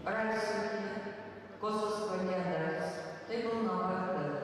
Arrives Costas Cordiales, table number 11.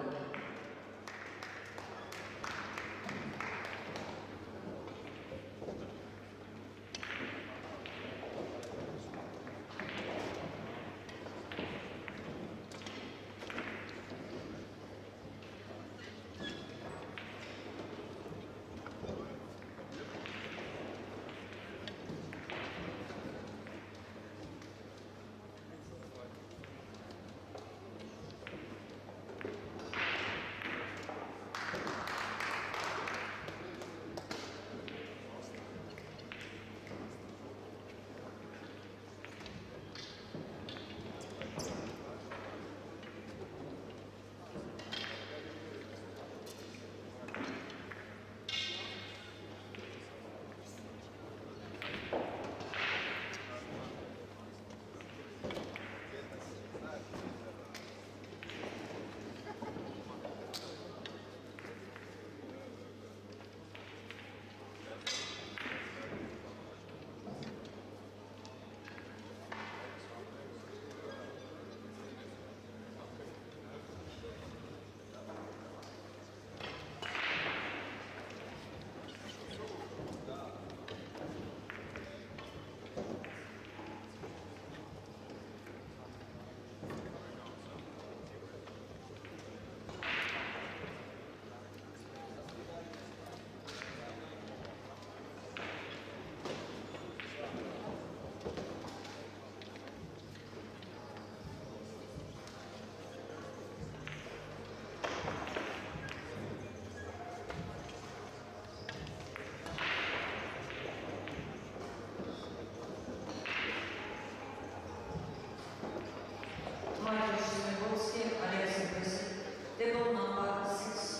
Table number 6.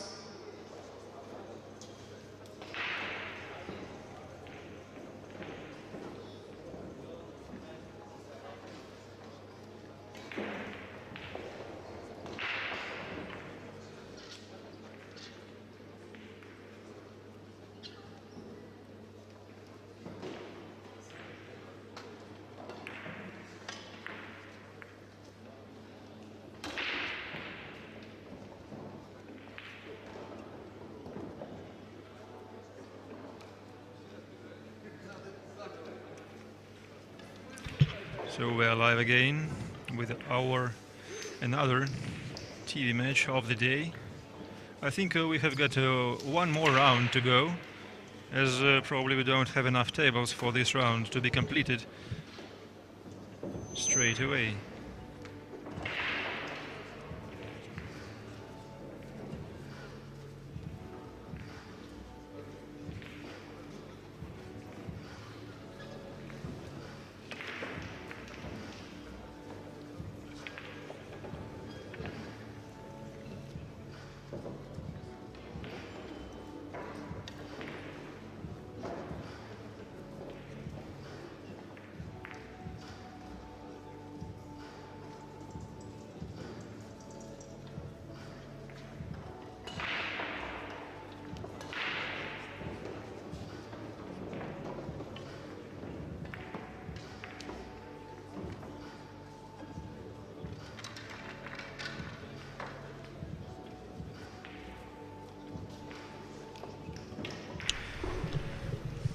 So we are live again with our another TV match of the day. I think we have got one more round to go, as probably we don't have enough tables for this round to be completed straight away.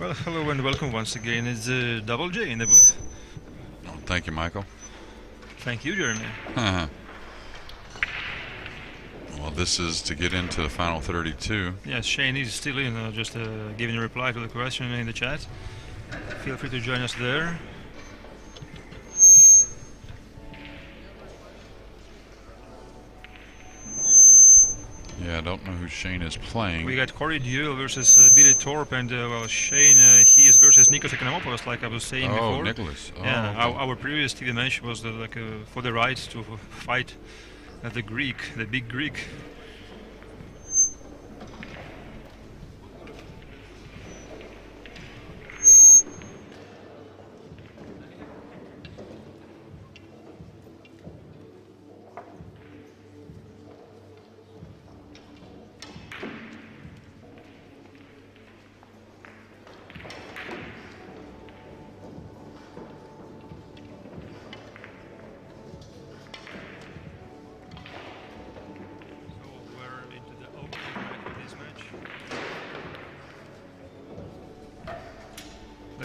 Well, hello and welcome once again. It's Double J in the booth. Oh, thank you, Michael. Thank you, Jeremy. Well, this is to get into the final 32. Yes, Shane is still in, just giving a reply to the question in the chat. Feel free to join us there. Yeah, I don't know who Shane is playing. We got Corey Duel versus Billy Thorpe, and well, Shane, he is versus Nikos Economopoulos, like I was saying before. Oh, Nicholas. Oh, yeah, okay. our previous TV match was for the right to fight the Greek, the big Greek.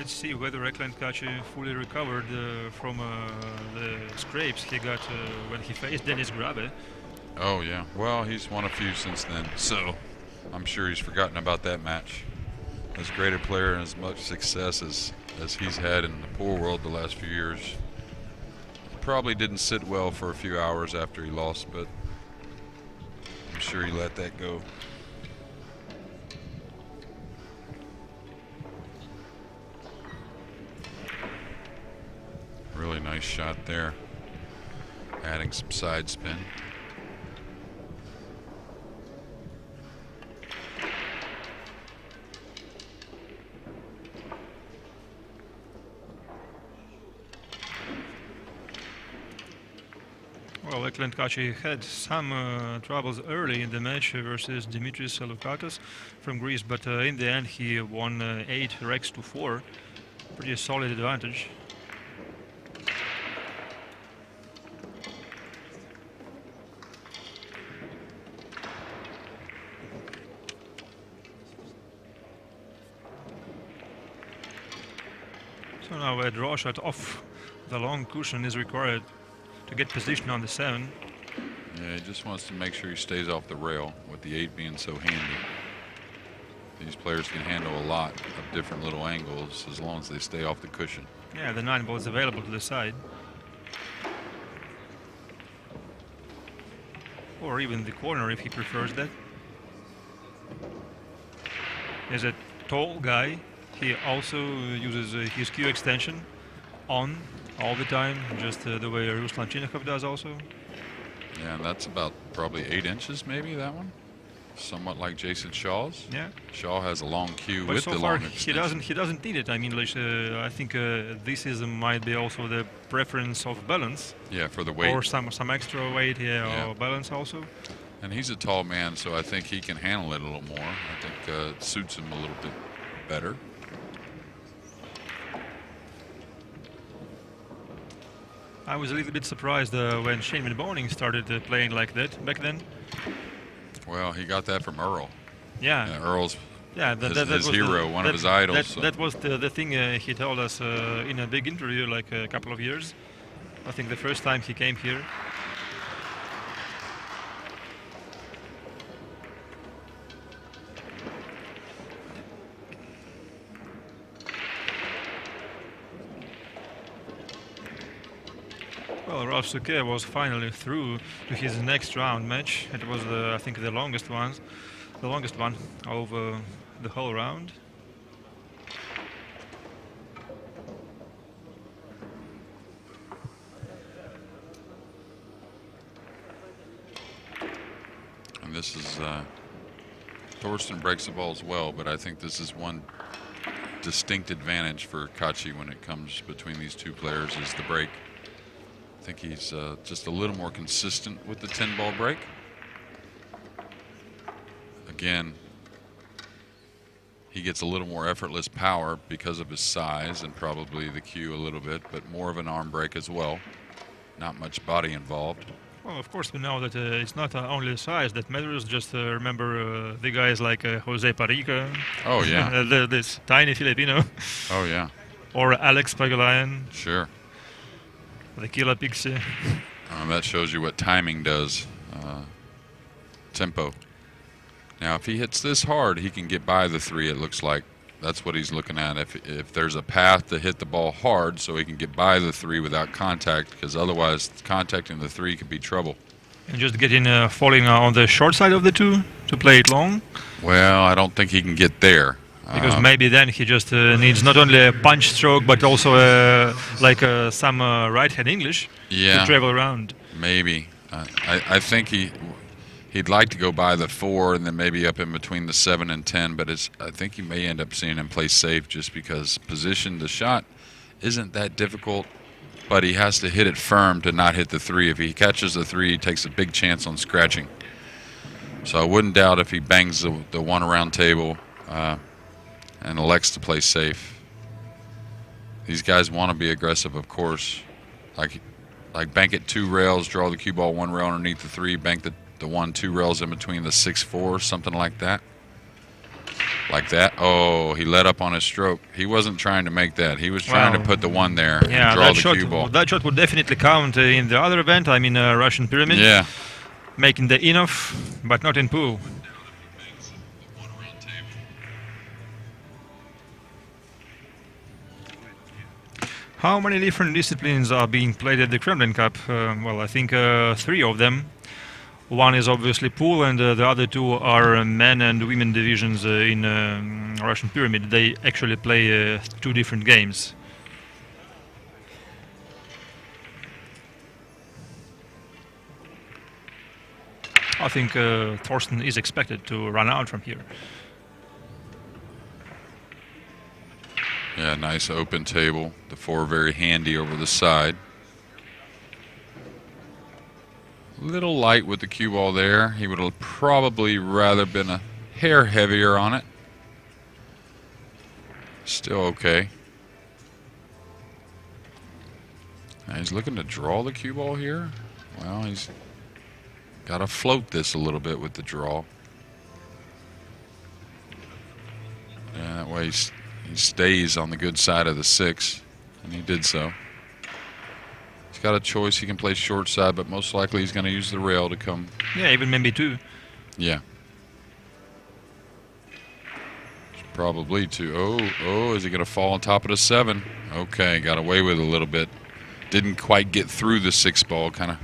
Let's see whether Eklent Kaci fully recovered from the scrapes he got when he faced Dennis Grabe. Oh, yeah. Well, he's won a few since then, so I'm sure he's forgotten about that match. As great a player and as much success as he's had in the pool world the last few years, probably didn't sit well for a few hours after he lost, but I'm sure he let that go. Really nice shot there, adding some side spin. Well, Eklent Kaci had some troubles early in the match versus Dimitris Loukatos from Greece, but in the end he won 8 racks to 4. Pretty solid advantage. So now a draw shot off the long cushion is required to get position on the 7. Yeah, he just wants to make sure he stays off the rail, with the 8 being so handy. These players can handle a lot of different little angles as long as they stay off the cushion. Yeah, the 9 ball is available to the side. Or even the corner if he prefers that. He's a tall guy. He also uses his cue extension on all the time, just the way Ruslan Chinakhov does also. Yeah, and that's about probably 8 inches maybe, that one. Somewhat like Jason Shaw's. Yeah. Shaw has a long cue But with so the far long extension. he doesn't need it. I mean, like, I think this is might be also the preference of balance. Yeah, for the weight. Or some extra weight, yeah, or balance also. And he's a tall man, so I think he can handle it a little more. I think it suits him a little bit better. I was a little bit surprised when Shane Boning started playing like that back then. Well, he got that from Earl. Yeah. Earl's his hero, one of his idols. That was the thing he told us in a big interview like a couple of years. I think the first time he came here. Well, Ralph Souquet was finally through to his next round match. It was, I think, the longest one of the whole round. And this is Thorsten breaks the ball as well, but I think this is one distinct advantage for Kaci when it comes between these two players is the break. I think he's just a little more consistent with the 10-ball break. Again, he gets a little more effortless power because of his size and probably the cue a little bit, but more of an arm break as well. Not much body involved. Well, of course, we know that it's not only size that matters. Just remember the guys like Jose Parica. Oh, yeah. This tiny Filipino. Oh, yeah. Or Alex Pagulayan. Sure. The Killer Pixie. That shows you what timing does. Tempo. Now, if he hits this hard, he can get by the 3, it looks like. That's what he's looking at. If there's a path to hit the ball hard so he can get by the 3 without contact, because otherwise contacting the 3 could be trouble. And just getting falling on the short side of the 2 to play it long? Well, I don't think he can get there. Because maybe then he just needs not only a punch stroke, but also some right-hand English to travel around. Maybe. I think he'd like to go by the 4 and then maybe up in between the 7 and 10, but I think you may end up seeing him play safe just because position the shot isn't that difficult, but he has to hit it firm to not hit the 3. If he catches the 3, he takes a big chance on scratching. So I wouldn't doubt if he bangs the 1 around table and elects to play safe. These guys want to be aggressive, of course. Like bank it 2 rails, draw the cue ball 1 rail underneath the 3, bank the 1, 2 rails in between the 6, 4, something like that. Like that. Oh, he let up on his stroke. He wasn't trying to make that. He was trying to put the one there and draw the cue ball. That shot would definitely count in the other event. I mean, Russian Pyramid. Yeah. Making the enough, but not in pool. How many different disciplines are being played at the Kremlin Cup? Well, I think 3 of them. One is obviously pool, and the other 2 are men and women divisions in Russian Pyramid. They actually play 2 different games. I think Thorsten is expected to run out from here. Yeah, nice open table. The 4 very handy over the side. Little light with the cue ball there. He would have probably rather been a hair heavier on it. Still okay. Now he's looking to draw the cue ball here. Well, he's got to float this a little bit with the draw. Yeah, that way he stays on the good side of the 6, and he did so. He's got a choice. He can play short side, but most likely he's going to use the rail to come. Yeah, even maybe 2. Yeah. Probably 2. Oh, is he going to fall on top of the 7? Okay, got away with it a little bit. Didn't quite get through the 6 ball. Kind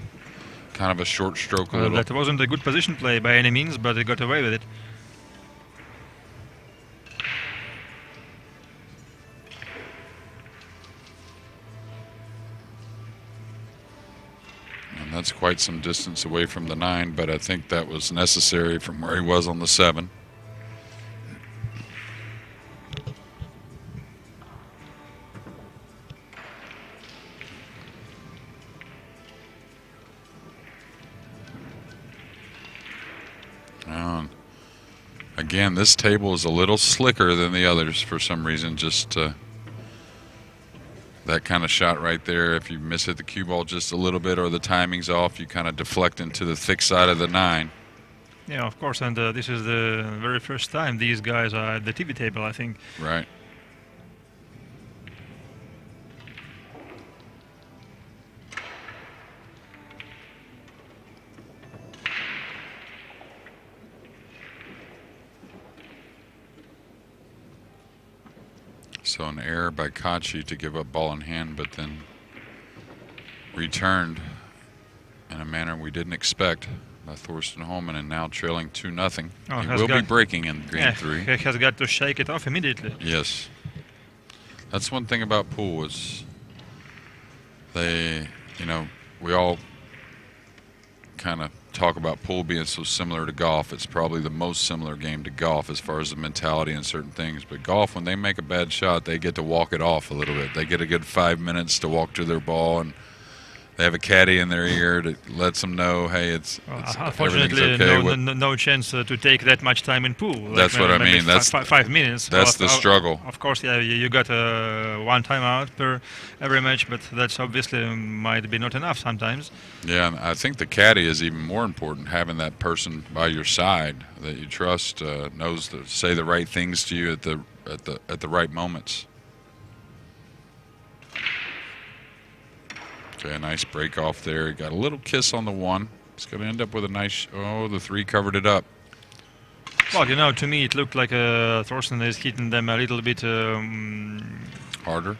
of a short stroke a little. That wasn't a good position play by any means, but he got away with it. And that's quite some distance away from the 9, but I think that was necessary from where he was on the 7. Again, this table is a little slicker than the others for some reason. Just that kind of shot right there. If you miss hit the cue ball just a little bit or the timing's off, you kind of deflect into the thick side of the 9. Yeah, of course. And this is the very first time these guys are at the TV table, I think. Right. So an error by Kaci to give up ball in hand, but then returned in a manner we didn't expect by Thorsten Hohmann, and now trailing 2-0. Oh, he will be breaking in game 3. He has got to shake it off immediately. Yes. That's one thing about pool is they, we all kind of talk about pool being so similar to golf. It's probably the most similar game to golf as far as the mentality and certain things. But golf, when they make a bad shot, they get to walk it off a little bit. They get a good 5 minutes to walk to their ball, and they have a caddy in their ear that lets them know, hey, unfortunately, okay. no chance to take that much time in pool. That's what I mean. That's 5 minutes. That's the struggle. Of course, yeah, you got 1 timeout per every match, but that's obviously might be not enough sometimes. Yeah, and I think the caddy is even more important. Having that person by your side that you trust, knows to say the right things to you at the right moments. Okay, a nice break off there. Got a little kiss on the 1. It's going to end up with a nice. Oh, the 3 covered it up. Well, to me it looked like Thorsten is hitting them a little bit Harder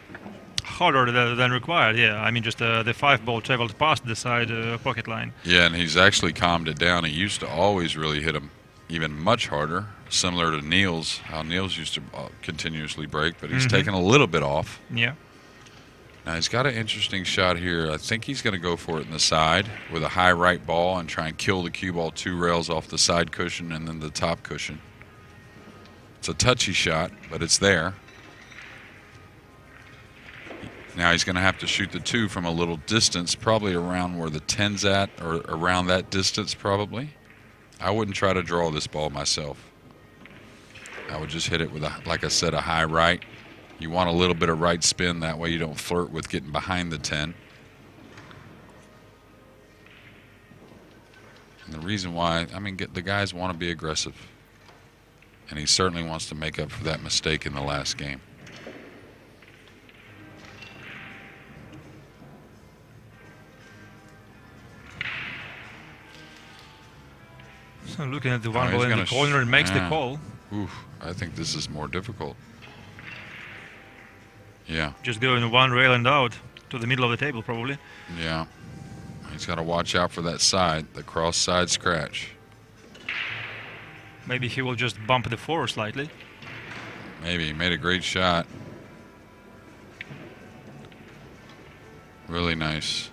than required. Yeah, I mean just the 5 ball traveled past the side pocket line. Yeah, and he's actually calmed it down. He used to always really hit him even much harder, similar to Niels, how Niels used to continuously break, but he's taken a little bit off. Yeah. Now he's got an interesting shot here. I think he's going to go for it in the side with a high right ball and try and kill the cue ball 2 rails off the side cushion and then the top cushion. It's a touchy shot, but it's there. Now he's going to have to shoot the 2 from a little distance, probably around where the 10's at, or around that distance probably. I wouldn't try to draw this ball myself. I would just hit it with, like I said, a high right. You want a little bit of right spin, that way you don't flirt with getting behind the 10. And the reason why, I mean, the guys want to be aggressive. And he certainly wants to make up for that mistake in the last game. So looking at the one ball in the corner, and makes the call. Oof, I think this is more difficult. Yeah. Just going one rail and out to the middle of the table, probably. Yeah. He's got to watch out for that side, the cross side scratch. Maybe he will just bump the 4 slightly. Maybe. He made a great shot. Really nice.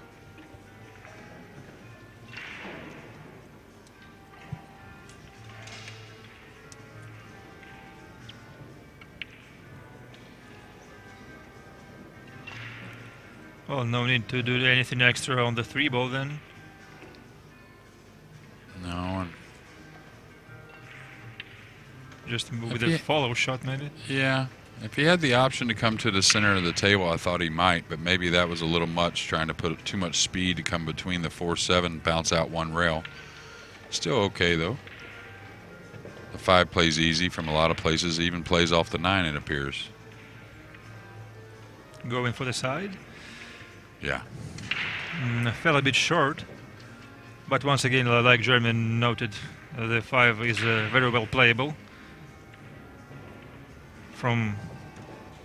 Well, no need to do anything extra on the 3 ball then. No. Just with a follow shot, maybe. Yeah. If he had the option to come to the center of the table, I thought he might, but maybe that was a little much, trying to put too much speed to come between the 4-7, bounce out one rail. Still okay, though. The 5 plays easy from a lot of places, even plays off the 9, it appears. Going for the side. Yeah. Fell a bit short, but once again, like Jeremy noted, the 5 is very well playable from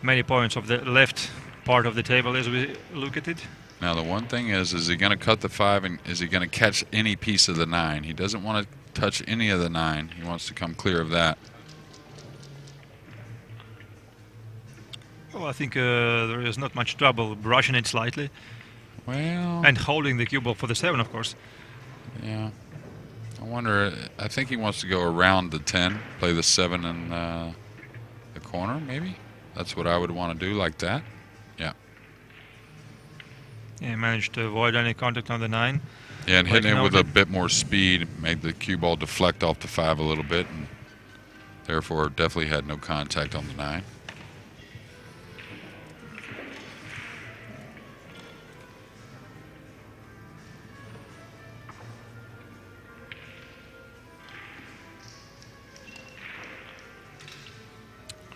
many points of the left part of the table as we look at it. Now the one thing is he going to cut the 5 and is he going to catch any piece of the 9? He doesn't want to touch any of the 9. He wants to come clear of that. Well, I think there is not much trouble brushing it slightly. Well, and holding the cue ball for the 7, of course. Yeah. I wonder, I think he wants to go around the 10, play the 7 in the corner, maybe? That's what I would want to do, like that. Yeah. Yeah, managed to avoid any contact on the 9. Yeah, and hitting it with a bit more speed made the cue ball deflect off the 5 a little bit, and therefore definitely had no contact on the 9.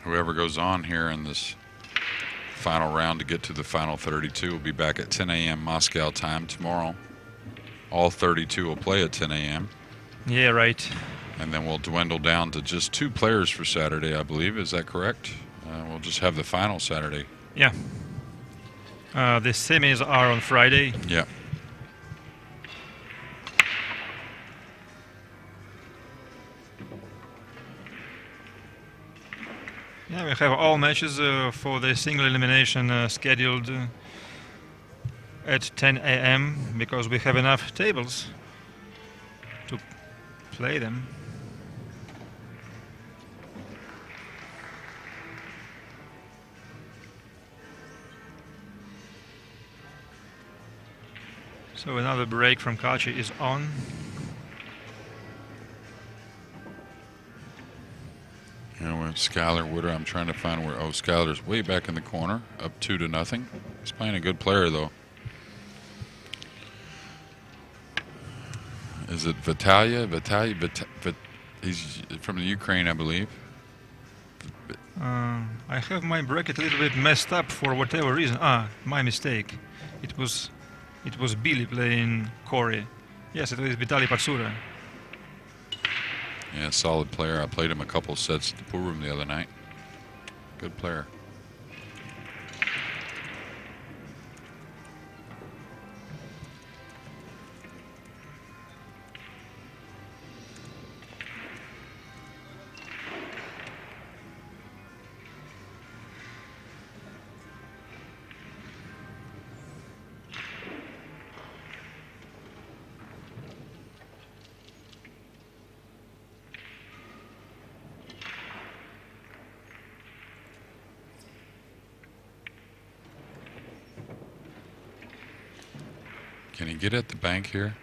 Whoever goes on here in this final round to get to the final 32 will be back at 10 a.m. Moscow time tomorrow. All 32 will play at 10 a.m. Yeah, right. And then we'll dwindle down to just 2 players for Saturday, I believe. Is that correct? We'll just have the final Saturday. Yeah. The semis are on Friday. Yeah. Yeah, we have all matches for the single elimination scheduled at 10 a.m. because we have enough tables to play them. So another break from Kaci is on. And with Skylar Wooder, I'm trying to find where. Oh, Skylar's way back in the corner, up 2-0. He's playing a good player, though. Is it Vitalia? He's from the Ukraine, I believe. I have my bracket a little bit messed up for whatever reason. My mistake. It was Billy playing Corey. Yes, it was Vitaly Patsura. Yeah, solid player. I played him a couple sets at the pool room the other night. Good player. Can he get at the bank here?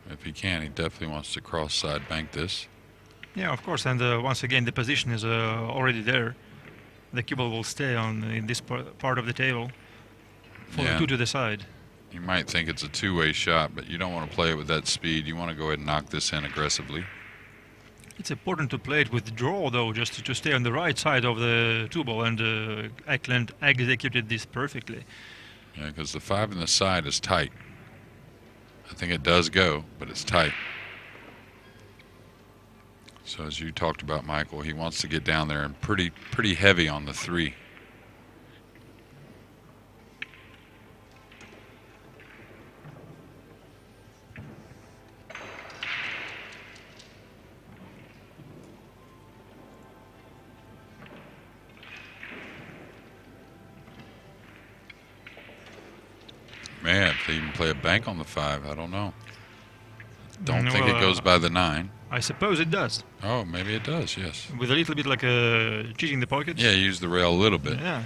If he can, he definitely wants to cross-side bank this. Yeah, of course, and once again, the position is already there. The cue ball will stay on in this part of the table for the 2 to the side. You might think it's a two-way shot, but you don't want to play it with that speed. You want to go ahead and knock this in aggressively. It's important to play it with draw, though, just to stay on the right side of the 2-ball, and Eklent executed this perfectly. Yeah, because the 5 in the side is tight. I think it does go, but it's tight. So as you talked about, Michael, he wants to get down there and pretty heavy on the 3. Man, if they even play a bank on the 5, I don't know. Don't think it goes by the 9. I suppose it does. Oh, maybe it does, yes. With a little bit like cheating the pockets. Yeah, use the rail a little bit. Yeah.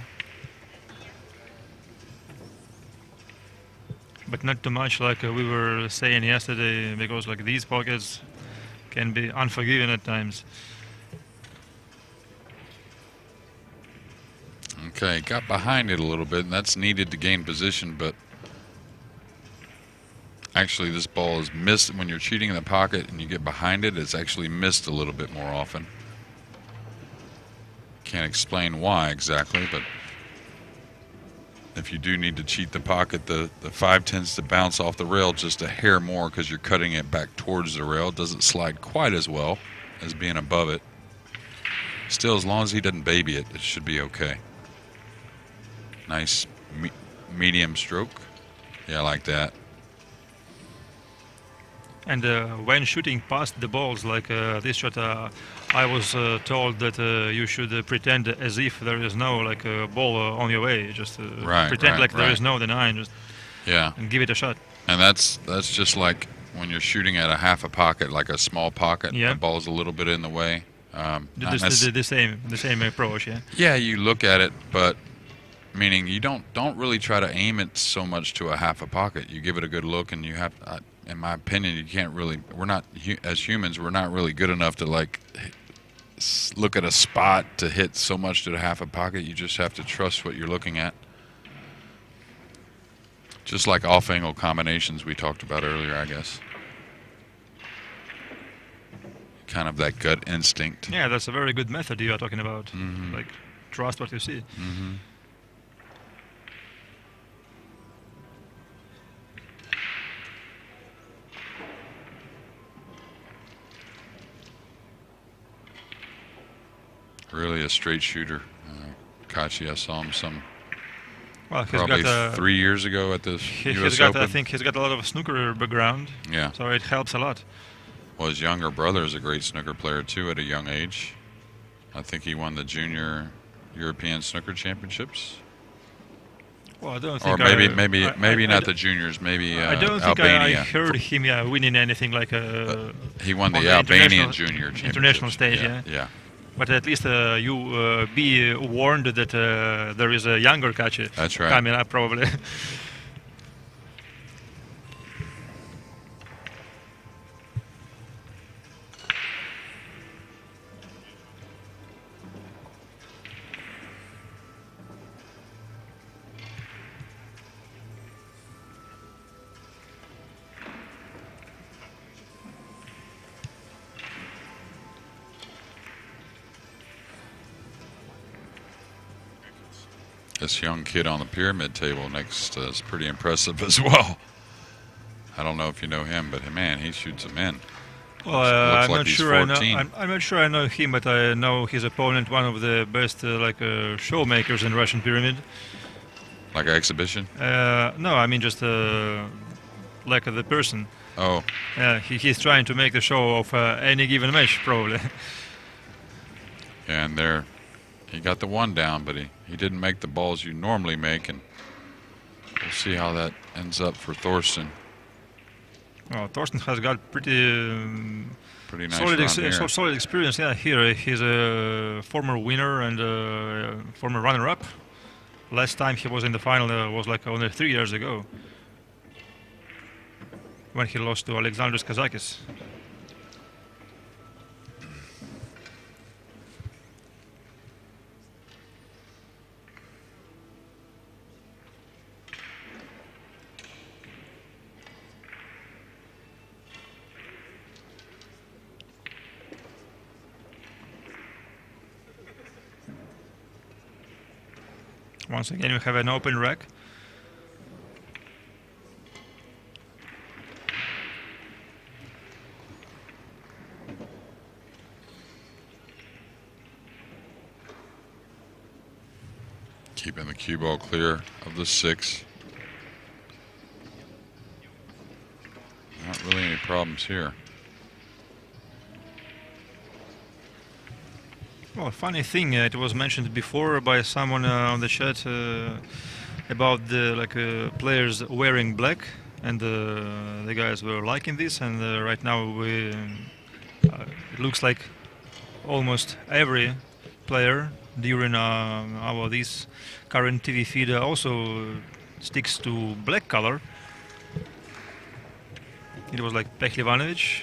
But not too much like we were saying yesterday, because like these pockets can be unforgiving at times. Okay, got behind it a little bit, and that's needed to gain position, but actually this ball is missed when you're cheating in the pocket and you get behind it. It's actually missed a little bit more often. Can't explain why exactly, but if you do need to cheat the pocket, the 5 tends to bounce off the rail just a hair more because you're cutting it back towards the rail. It doesn't slide quite as well as being above it. Still, as long as he doesn't baby it, it should be okay. Nice medium stroke. Yeah, I like that. And when shooting past the balls like this shot, I was told that you should pretend as if there is no like ball on your way. Just pretend like there is no the 9. Just and give it a shot. And that's just like when you're shooting at a half a pocket, like a small pocket. Yeah. The ball's a little bit in the way. The same approach. Yeah. Yeah, you look at it, but meaning you don't really try to aim it so much to a half a pocket. You give it a good look, and you have. In my opinion, you can't really. We're not as humans. We're not really good enough to like look at a spot to hit so much to the half a pocket. You just have to trust what you're looking at. Just like off-angle combinations we talked about earlier, I guess. Kind of that gut instinct. Yeah, that's a very good method you are talking about. Mm-hmm. Like trust what you see. Mm-hmm. Really a straight shooter. Kaci, I saw him probably 3 years ago at the US Open. I think he's got a lot of snooker background. Yeah. So it helps a lot. Well, his younger brother is a great snooker player too at a young age. I think he won the junior European snooker championships. Well, I don't think. Or maybe not the juniors. Maybe I don't think Albania. I heard him winning anything like he won the Albanian junior championships. International stage. Yeah. But at least you be warned that there is a younger Kaci coming up probably. This young kid on the pyramid table next is pretty impressive as well. I don't know if you know him, but man, he shoots them in. Well, I'm not sure. I'm not sure I know him, but I know his opponent, one of the best showmakers in Russian pyramid. Like an exhibition? No, I mean just like the person. Oh. He's trying to make the show of any given match, probably. And he got the 1 down, but he didn't make the balls you normally make, and we'll see how that ends up for Thorsten. Well, Thorsten has got pretty nice solid experience. Yeah, here he's a former winner and former runner-up. Last time he was in the final was like only 3 years ago, when he lost to Alexandros Kazakis. Once again, we have an open rack. Keeping the cue ball clear of the 6. Not really any problems here. Well, funny thing, it was mentioned before by someone on the chat about the players wearing black, and the guys were liking this. And right now, it looks like almost every player during this current TV feed also sticks to black color. It was like Pehlivanovic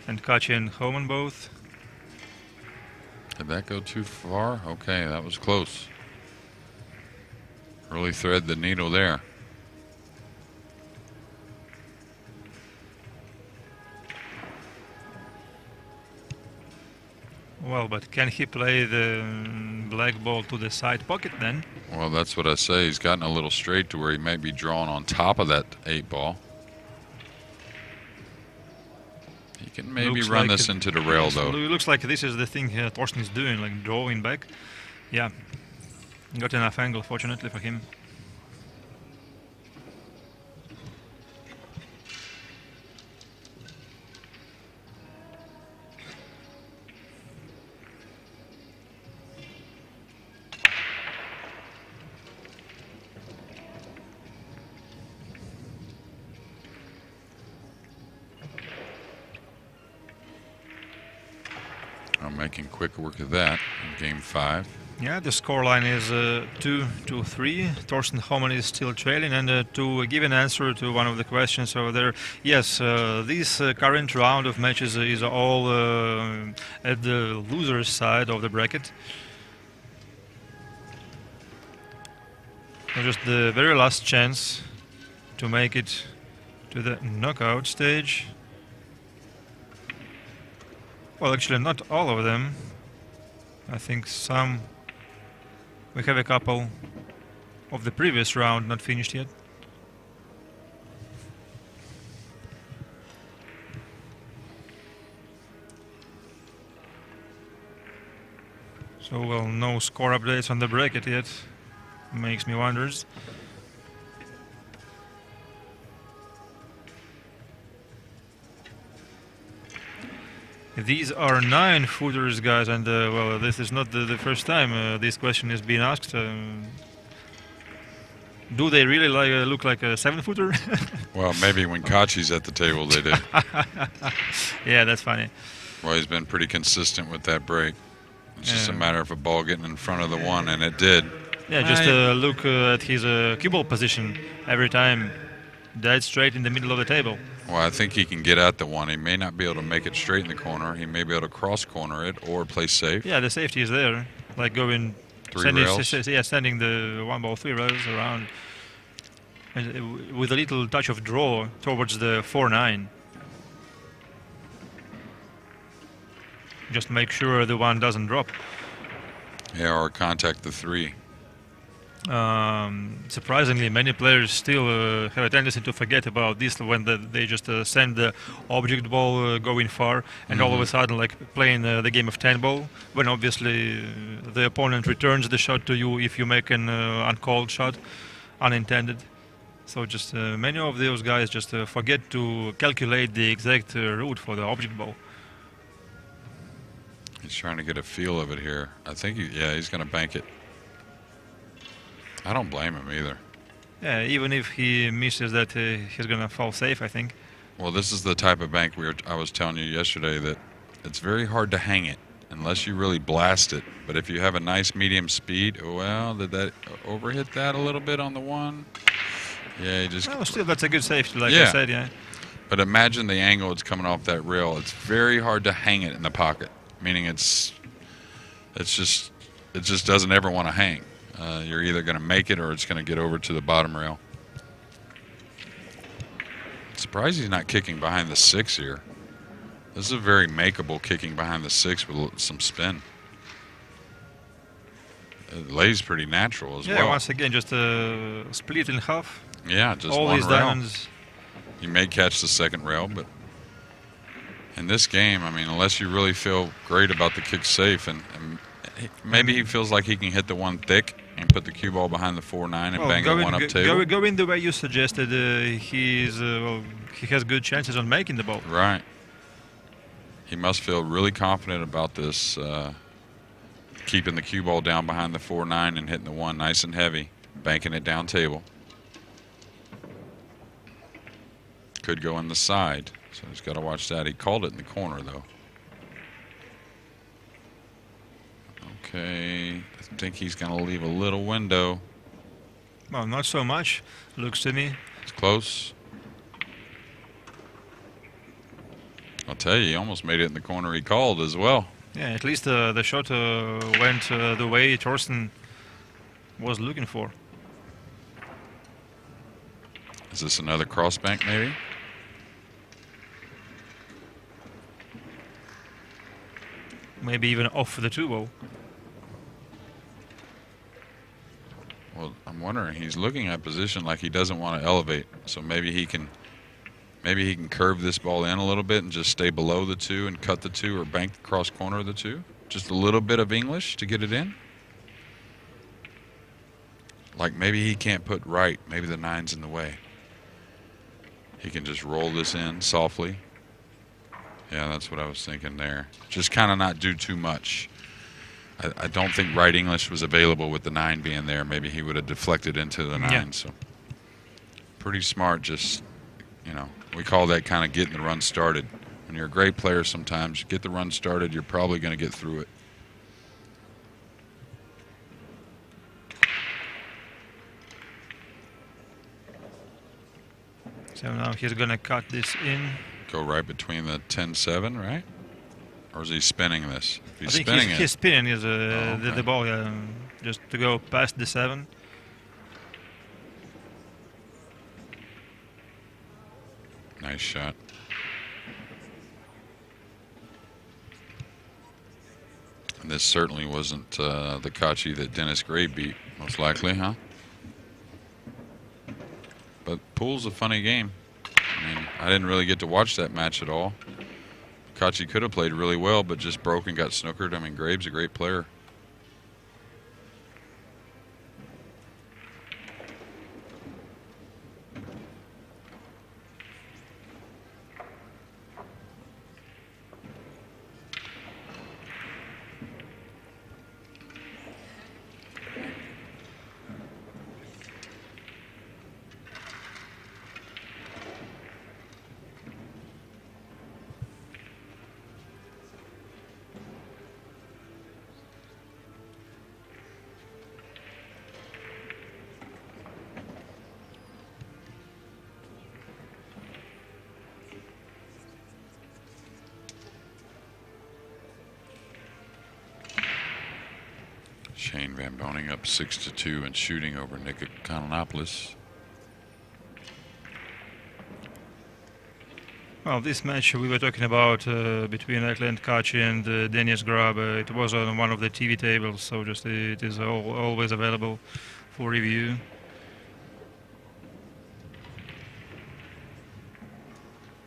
and Kaci and Hohmann both. Did that go too far? Okay, that was close. Really thread the needle there. Well, but can he play the black ball to the side pocket then? Well, that's what I say. He's gotten a little straight to where he might be drawn on top of that 8 ball. He can maybe run this into the rail, though. It looks like this is the thing Thorsten is doing, like drawing back. Yeah, got enough angle, fortunately for him. Making quick work of that in game 5. Yeah, the scoreline is 2-3. Thorsten Hohmann is still trailing. And to give an answer to one of the questions over there, yes, this current round of matches is all at the loser's side of the bracket. So just the very last chance to make it to the knockout stage. Well, actually, not all of them. I think some. We have a couple of the previous round not finished yet. So, well, no score updates on the bracket yet. Makes me wonders. These are 9-footers, guys, and well, this is not the first time this question is being asked. Do they really look like a 7-footer? Well, maybe when Kaci's at the table, they do. Yeah, that's funny. Well, he's been pretty consistent with that break. It's just a matter of a ball getting in front of the 1, and it did. Yeah, just look at his cue ball position every time. Dead straight in the middle of the table. Well, I think he can get at the 1. He may not be able to make it straight in the corner. He may be able to cross corner it or play safe. Yeah, the safety is there. Like going, sending the 1 ball 3 rails around, and with a little touch of draw towards the 4-9. Just make sure the 1 doesn't drop. Yeah, or contact the 3. Surprisingly, many players still have a tendency to forget about this when they just send the object ball going far, and all of a sudden, like playing the game of 10 ball, when obviously the opponent returns the shot to you if you make an uncalled shot, unintended. So just many of those guys just forget to calculate the exact route for the object ball. He's trying to get a feel of it here. I think, he's going to bank it. I don't blame him either. Yeah, even if he misses that, he's going to fall safe, I think. Well, this is the type of bank I was telling you yesterday that it's very hard to hang it unless you really blast it. But if you have a nice medium speed, well, did that overhit that a little bit on the 1? Yeah, he just... Well, still, that's a good safety, like I said, yeah. But imagine the angle it's coming off that rail. It's very hard to hang it in the pocket, meaning it just doesn't ever want to hang. You're either going to make it or it's going to get over to the bottom rail. Surprised he's not kicking behind the 6 here. This is a very makeable kicking behind the 6 with some spin. it lays pretty natural as Yeah, well. once again, just split in half. Yeah, just All one these rail. diamonds. You may catch the second rail, but in this game, I mean, unless you really feel great about the kick safe, and maybe he feels like he can hit the one thick and put the cue ball behind the 4-9 and bang the one up table. Going the way you suggested, he has good chances on making the ball. Right. He must feel really confident about this, keeping the cue ball down behind the 4-9 and hitting the one nice and heavy, banking it down table. Could go in the side, so he's got to watch that. He called it in the corner, though. Okay, I think he's going to leave a little window. Well, not so much, looks to me. It's close. I'll tell you, he almost made it in the corner he called as well. Yeah, at least the shot went the way Thorsten was looking for. Is this another crossbank, maybe? Maybe even off the 2-0. Well, I'm wondering, he's looking at position like he doesn't want to elevate, so maybe he can curve this ball in a little bit and just stay below the 2 and cut the 2 or bank the cross corner of the 2. Just a little bit of English to get it in. Like maybe he can't put right, maybe the 9's in the way. He can just roll this in softly. Yeah, that's what I was thinking there. Just kind of not do too much. I don't think right English was available with the 9 being there. Maybe he would have deflected into the 9. Yeah. So pretty smart. Just, you know, we call that kind of getting the run started. When you're a great player, sometimes you get the run started, you're probably going to get through it. So now he's gonna cut this in. Go right between the 10-7, right? Or is he spinning this? If he's I think spinning he's spinning is okay. the ball, just to go past the 7. Nice shot. And this certainly wasn't the Kaci that Dennis Gray beat, most likely, huh? But pool's a funny game. I mean, I didn't really get to watch that match at all. Kaci could have played really well, but just broke and got snookered. I mean, Graves a great player. Shane Van Boning up 6-2 and shooting over Nick Kononopoulos. Well, this match we were talking about between Eklent Kaci and Dennis Grab, it was on one of the TV tables, so just it is always available for review.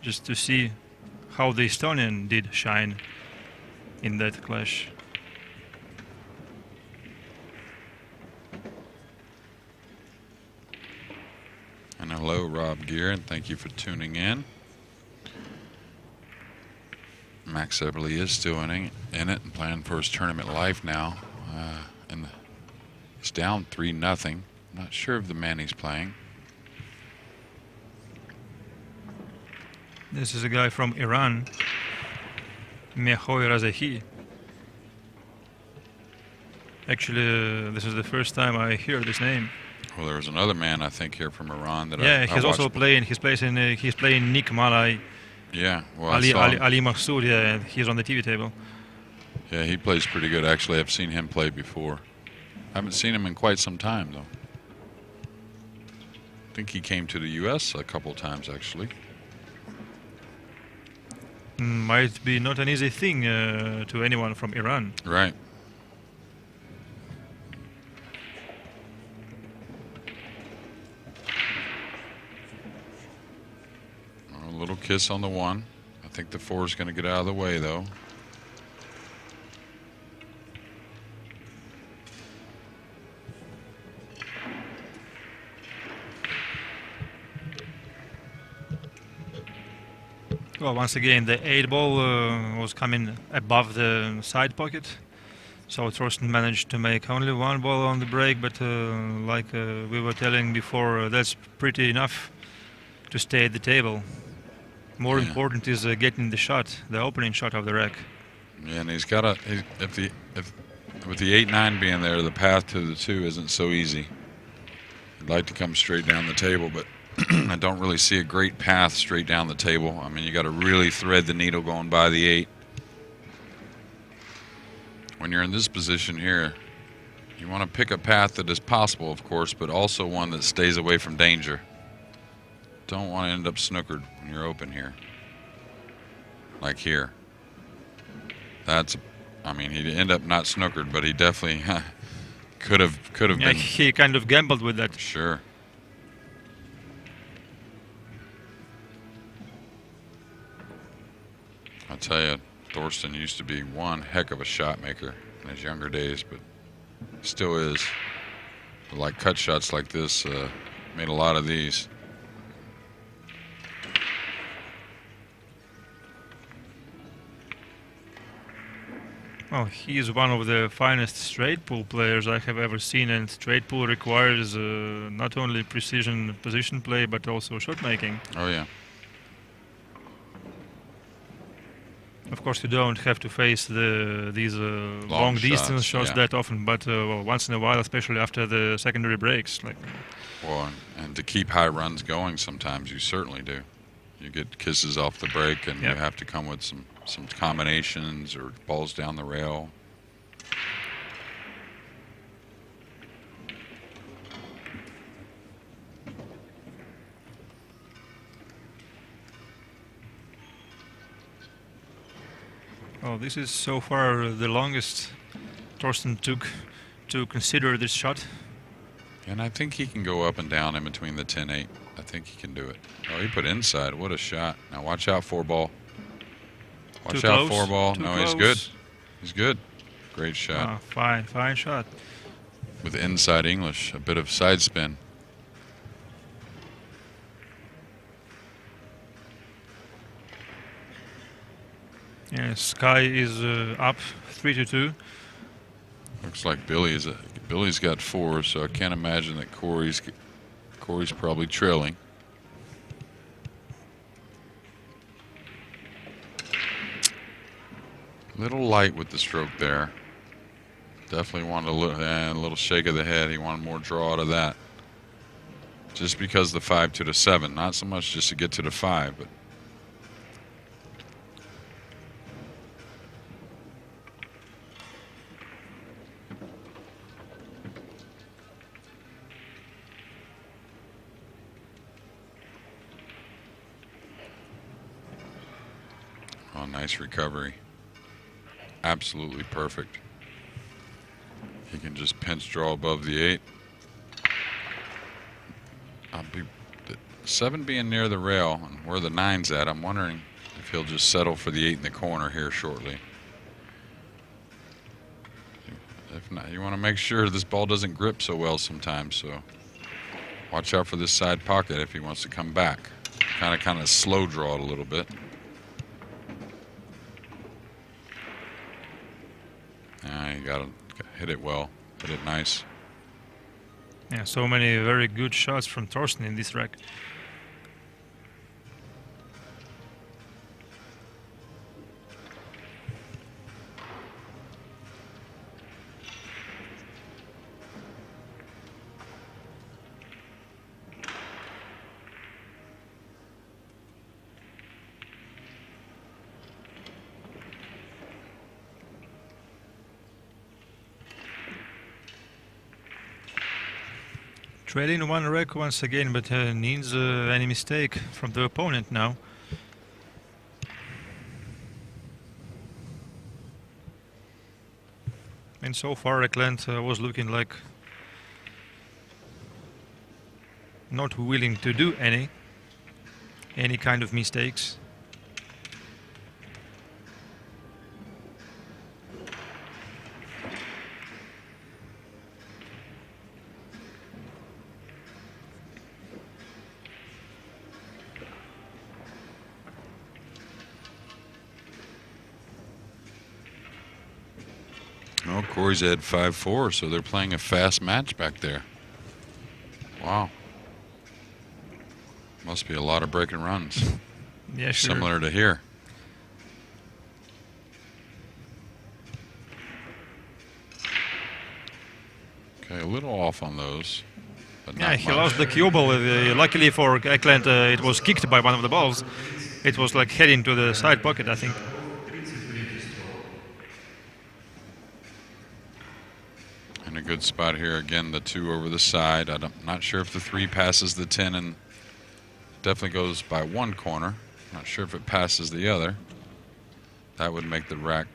Just to see how the Estonian did shine in that clash. And hello, Rob Gear, and thank you for tuning in. Max Eberly is still in it and playing for his tournament life now. And he's down 3-0. Not sure of the man he's playing. This is a guy from Iran, Mehoy Razahi. Actually, this is the first time I hear this name. Well, there was another man I think here from Iran that Yeah, I he's also watched. playing. He's playing Nick Malai. Yeah, well, Ali I saw him. Ali Mahsoud. Yeah, he's on the TV table. Yeah, he plays pretty good. Actually, I've seen him play before. I haven't seen him in quite some time, though. I think he came to the U.S. a couple times, actually. Might be not an easy thing to anyone from Iran. Right. kiss on the 1. I think the 4 is going to get out of the way, though. Well, once again, the 8 ball was coming above the side pocket. So Thorsten managed to make only 1 ball on the break, but like we were telling before, that's pretty enough to stay at the table. More important is getting the shot, the opening shot of the rack. Yeah, and he's got a. With the 8-9 being there, the path to the 2 isn't so easy. I'd like to come straight down the table, but I don't really see a great path straight down the table. I mean, you got to really thread the needle going by the 8. When you're in this position here, you want to pick a path that is possible, of course, but also one that stays away from danger. Don't want to end up snookered when you're open here. Like here. That's, I mean, he'd end up not snookered, but he definitely could have Yeah, been. he kind of gambled with that. Sure. I'll tell you, Thorsten used to be one heck of a shot maker in his younger days, but still is. Like cut shots like this, made a lot of these. Oh, he is one of the finest straight pool players I have ever seen, and straight pool requires not only precision position play but also shot making. Oh yeah. Of course, you don't have to face these long distance shots that often, but well, once in a while, especially after the secondary breaks. Like, well, and to keep high runs going, sometimes you certainly do. You get kisses off the break, and you have to come with some combinations or balls down the rail. well, this is so far the longest Thorsten took to consider this shot. And I think he can go up and down in between the 10-8. I think he can do it. Oh, he put inside. What a shot. Now watch out, 4-ball. Watch out, 4-ball. No, he's good. He's good. Great shot. Fine shot. With inside English, a bit of side spin. Yeah, Sky is up 3-2. Looks like Billy's got 4, so I can't imagine that Corey's probably trailing. Little light with the stroke there. Definitely wanted a little shake of the head. He wanted more draw out of that. Just because the 5 to the 7, not so much just to get to the 5, but. Oh, nice recovery. Absolutely perfect. He can just pinch draw above the 8. The 7 being near the rail and where the 9's at, I'm wondering if he'll just settle for the 8 in the corner here shortly. If not, you want to make sure this ball doesn't grip so well sometimes, so watch out for this side pocket if he wants to come back. Kind of slow draw it a little bit. You gotta hit it well, hit it nice. Yeah, so many very good shots from Thorsten in this rack. Trailing 1 rack once again, but needs any mistake from the opponent now. And so far Eklent was looking like not willing to do any. any kind of mistakes. Well, Corey's at 5-4, so they're playing a fast match back there. Wow. Must be a lot of breaking runs. Yeah, sure. Similar to here. Okay, a little off on those. But Yeah, not he much. lost the cue ball. Luckily for Eklent, it was kicked by one of the balls. It was like heading to the side pocket, I think. In a good spot here. Again, the 2 over the side. I'm not sure if the 3 passes the 10 and definitely goes by one corner. Not sure if it passes the other. That would make the rack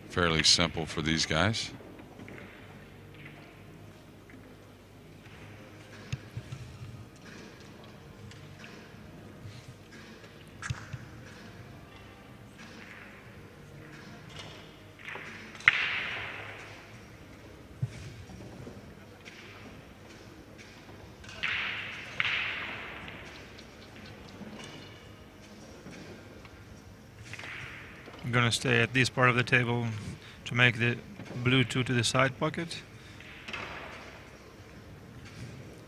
fairly simple for these guys. I'm gonna stay at this part of the table to make the blue 2 to the side pocket.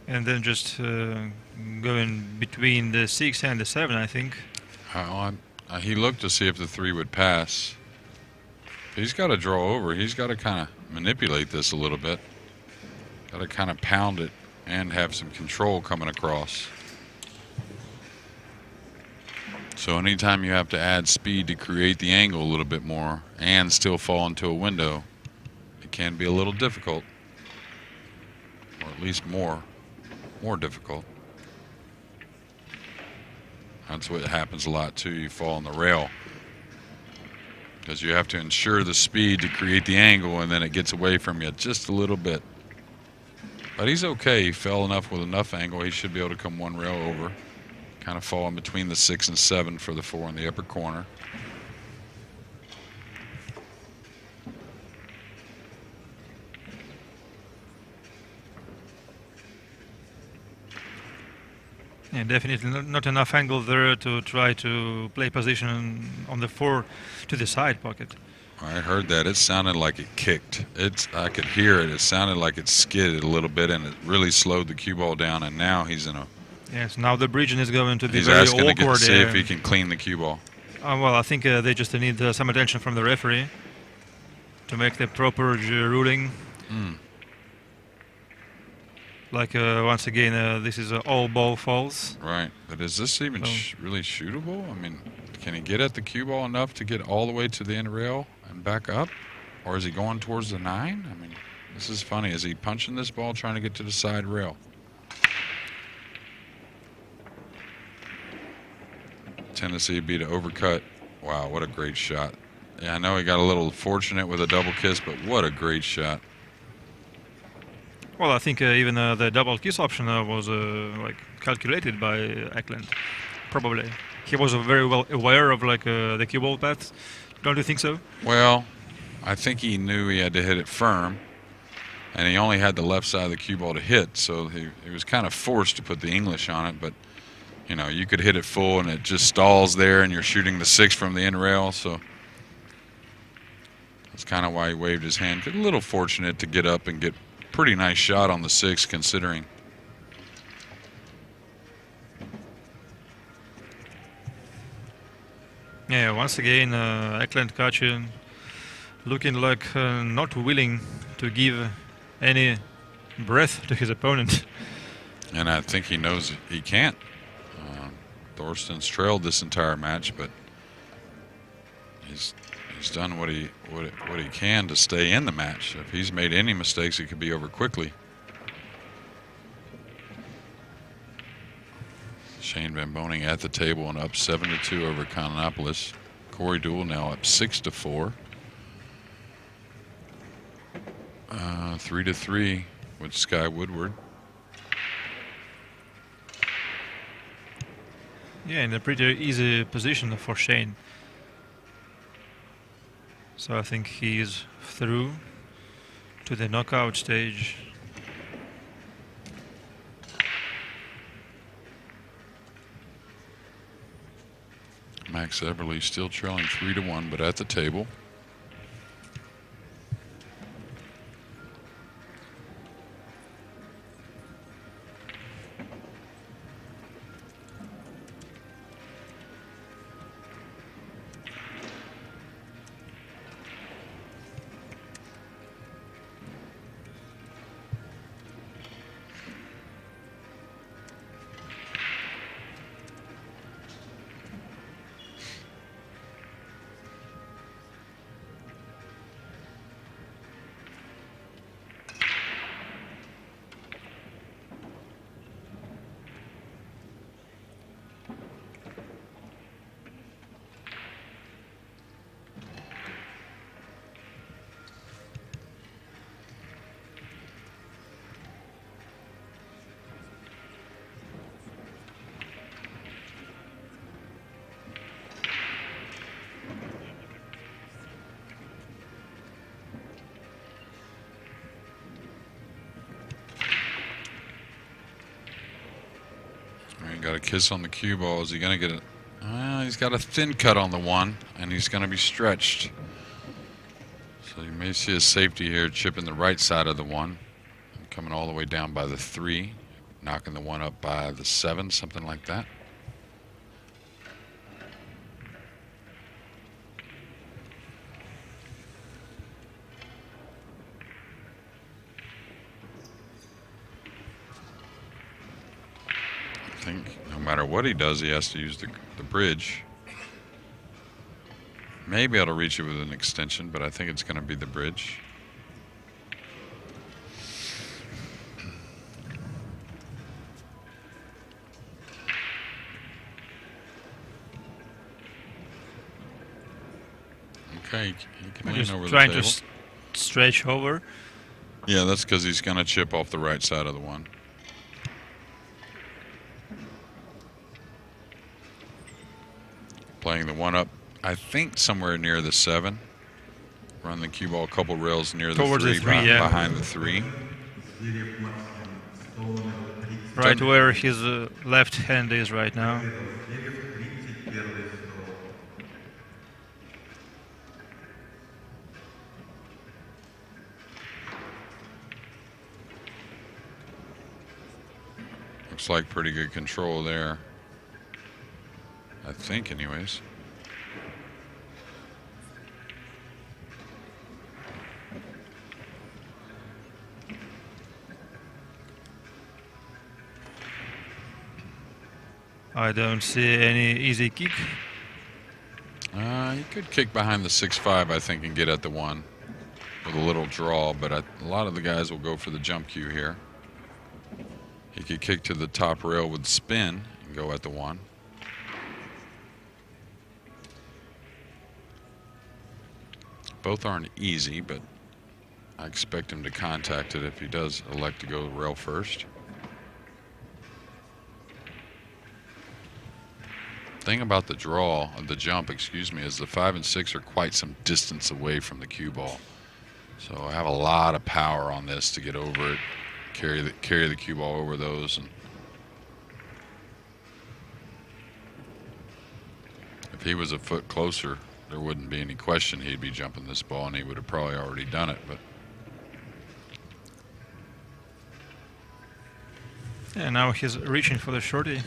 And then just go in between the 6 and the 7, I think. He looked to see if the 3 would pass. He's got to draw over. He's got to kind of manipulate this a little bit. Got to kind of pound it and have some control coming across. So anytime you have to add speed to create the angle a little bit more and still fall into a window, it can be a little difficult, or at least more difficult. That's what happens a lot too. You fall on the rail because you have to ensure the speed to create the angle, and then it gets away from you just a little bit. But he's okay. He fell enough with enough angle. He should be able to come one rail over. Kind of fall in between the 6 and 7 for the 4 in the upper corner. Yeah, definitely not enough angle there to try to play position on the 4 to the side pocket. I heard that. It sounded like it kicked. I could hear it. It sounded like it skidded a little bit, and it really slowed the cue ball down, and now he's in a... Yes, now the bridging is going to be He's very asking awkward. to see if he can clean the cue ball. Well, I think they just need some attention from the referee to make the proper ruling. Like, once again, this is all ball falls. Right, but is this even really shootable? I mean, can he get at the cue ball enough to get all the way to the end rail and back up? Or is he going towards the 9? I mean, this is funny. Is he punching this ball trying to get to the side rail? Tendency would be to overcut. Wow, what a great shot. Yeah, I know he got a little fortunate with a double kiss, but what a great shot. Well, I think even the double kiss option was like calculated by Eklent. Probably. He was very well aware of like the cue ball path. Don't you think so? Well, I think he knew he had to hit it firm, and he only had the left side of the cue ball to hit, so he was kind of forced to put the English on it, but you know, you could hit it full and it just stalls there and you're shooting the 6 from the end rail, so that's kind of why he waved his hand. A little fortunate to get up and get a pretty nice shot on the 6 considering. Yeah, once again, Eklent Kaci looking like not willing to give any breath to his opponent. And I think he knows he can't. Thorsten's trailed this entire match, but he's done what he can to stay in the match. If he's made any mistakes, it could be over quickly. Shane Van Boning at the table and up 7-2 over Konopolis. Corey Deuel now up 6-4. 3-3 with Sky Woodward. Yeah, in a pretty easy position for Shane. So I think he's through to the knockout stage. Max Everly still trailing 3-1, but at the table. Got a kiss on the cue ball. Is he going to get it? He's got a thin cut on the one, and he's going to be stretched. So you may see a safety here chipping the right side of the one, coming all the way down by the 3, knocking the one up by the 7, something like that. I think no matter what he does, he has to use the bridge. Maybe I'll reach it with an extension, but I think it's going to be the bridge. Okay, he can lean over the trying table. to stretch over. Yeah, that's because he's going to chip off the right side of the one. Playing the one up, I think somewhere near the 7. Run the cue ball a couple rails near the Towards 3, the 3, yeah. behind the 3. Right where his left hand is right now. Looks like pretty good control there. I think, anyways. I don't see any easy kick. He could kick behind the 6-5, I think, and get at the 1 with a little draw, but a lot of the guys will go for the jump cue here. He could kick to the top rail with spin and go at the 1. Both aren't easy, but I expect him to contact it if he does elect to go rail first. Thing about the draw, the jump, excuse me, is the 5 and 6 are quite some distance away from the cue ball. So I have a lot of power on this to get over it, carry the cue ball over those. And if he was a foot closer, there wouldn't be any question he'd be jumping this ball, and he would have probably already done it. But yeah, now he's reaching for the shorty.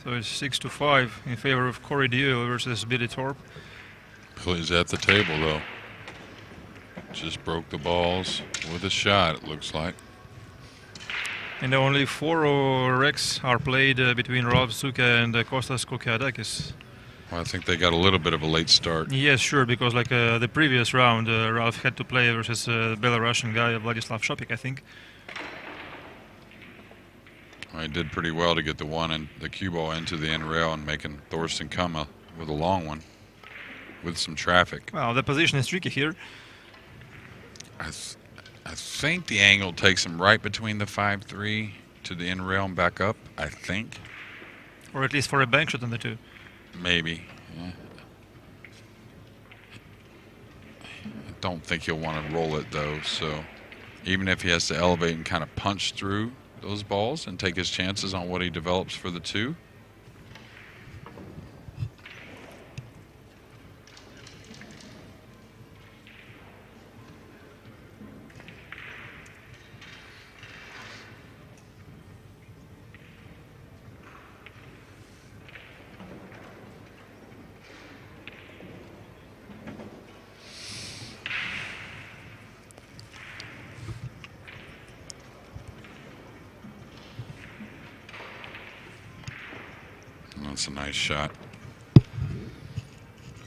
So it's 6-5 in favor of Corey Dio versus Billy Thorpe. Billy's at the table, though. Just broke the balls with a shot, it looks like. And only 4 wrecks are played between Ralph Zuka and Kostas Kokiadakis. Well, I think they got a little bit of a late start. Yes, sure, because like the previous round, Ralph had to play versus Belarusian guy, Vladislav Shopik, I think. Well, he did pretty well to get the one and the cue ball into the end rail and making Thorsten come with a long one with some traffic. Well, the position is tricky here. I think the angle takes him right between the 5-3 to the end rail and back up, I think. Or at least for a bank shot on the 2. Maybe. Yeah. I don't think he'll want to roll it, though, so even if he has to elevate and kind of punch through those balls and take his chances on what he develops for the 2. That's a nice shot.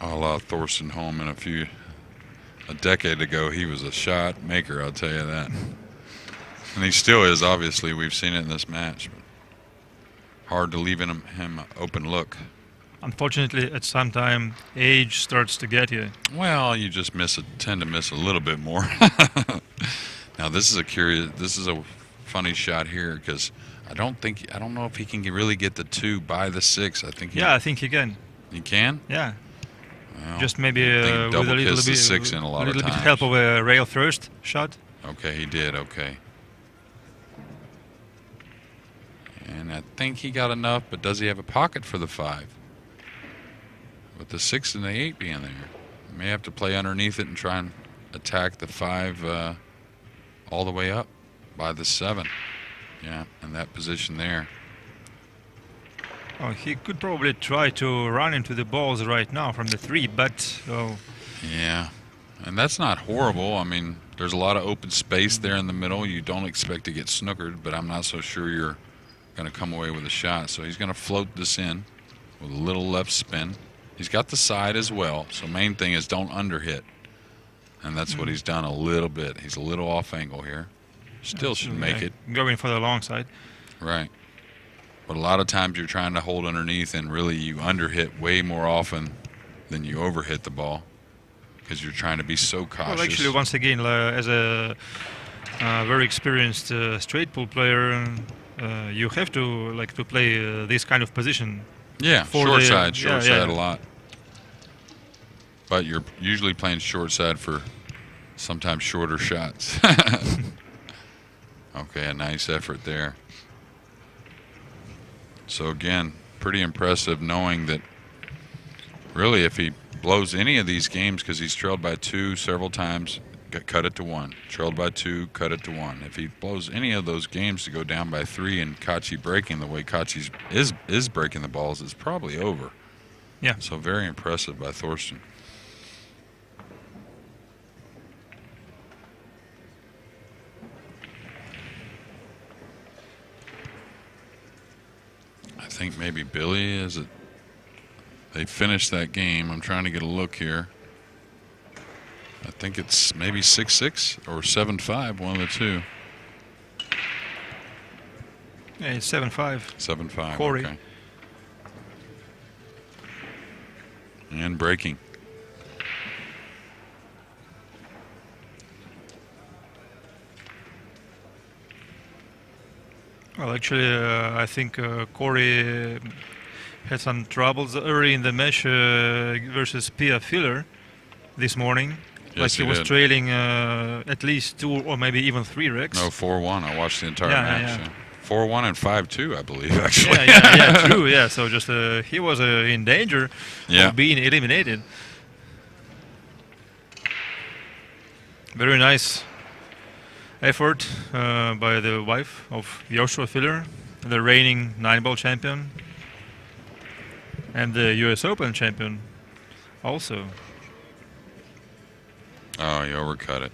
A la Thorsten Hohmann a decade ago, he was a shot maker, I'll tell you that. And he still is, obviously. We've seen it in this match. But hard to leave him open look. Unfortunately, at some time, age starts to get you. Well, you just tend to miss a little bit more. Now, this is a funny shot here because I don't know if he can really get the 2 by the 6. I think he can. He can? Yeah. Well, just maybe with a little bit, the 6 in a little bit help of a rail first shot. Okay, he did. Okay. And I think he got enough, but does he have a pocket for the 5? With the 6 and the 8 being there, he may have to play underneath it and try and attack the 5 all the way up by the 7. Yeah, in that position there. Oh, he could probably try to run into the balls right now from the 3, but yeah, and that's not horrible. I mean, there's a lot of open space there in the middle. You don't expect to get snookered, but I'm not so sure you're going to come away with a shot. So he's going to float this in with a little left spin. He's got the side as well, so main thing is don't underhit. And that's what he's done a little bit. He's a little off angle here. Still should make it. Going for the long side. Right. But a lot of times you're trying to hold underneath and really you underhit way more often than you overhit the ball because you're trying to be so cautious. Well, actually, once again, as a very experienced straight pull player, you have to play this kind of position. Yeah, short side a lot. But you're usually playing short side for sometimes shorter shots. Okay, a nice effort there. So again, pretty impressive knowing that really if he blows any of these games, because he's trailed by 2 several times, cut it to 1. Trailed by 2, cut it to 1. If he blows any of those games to go down by 3 and Kaci breaking the way Kaci is breaking the balls, it's probably over. Yeah. So very impressive by Thorsten. I think maybe Billy, they finished that game. I'm trying to get a look here. I think it's maybe 6-6 or 7-5, one of the 2. Yeah, it's 7-5. 7-5, Corey. okay. And breaking. Well, actually, I think Corey had some troubles early in the match versus Pia Filler this morning. Yes, he was trailing at least 2 or maybe even 3 racks. No, 4-1. I watched the entire match. Yeah. 4-1 and 5-2, I believe, actually. Yeah, true. Yeah, so just he was in danger of being eliminated. Very nice effort by the wife of Joshua Filler, the reigning 9-ball champion and the US Open champion also. Oh, he overcut it.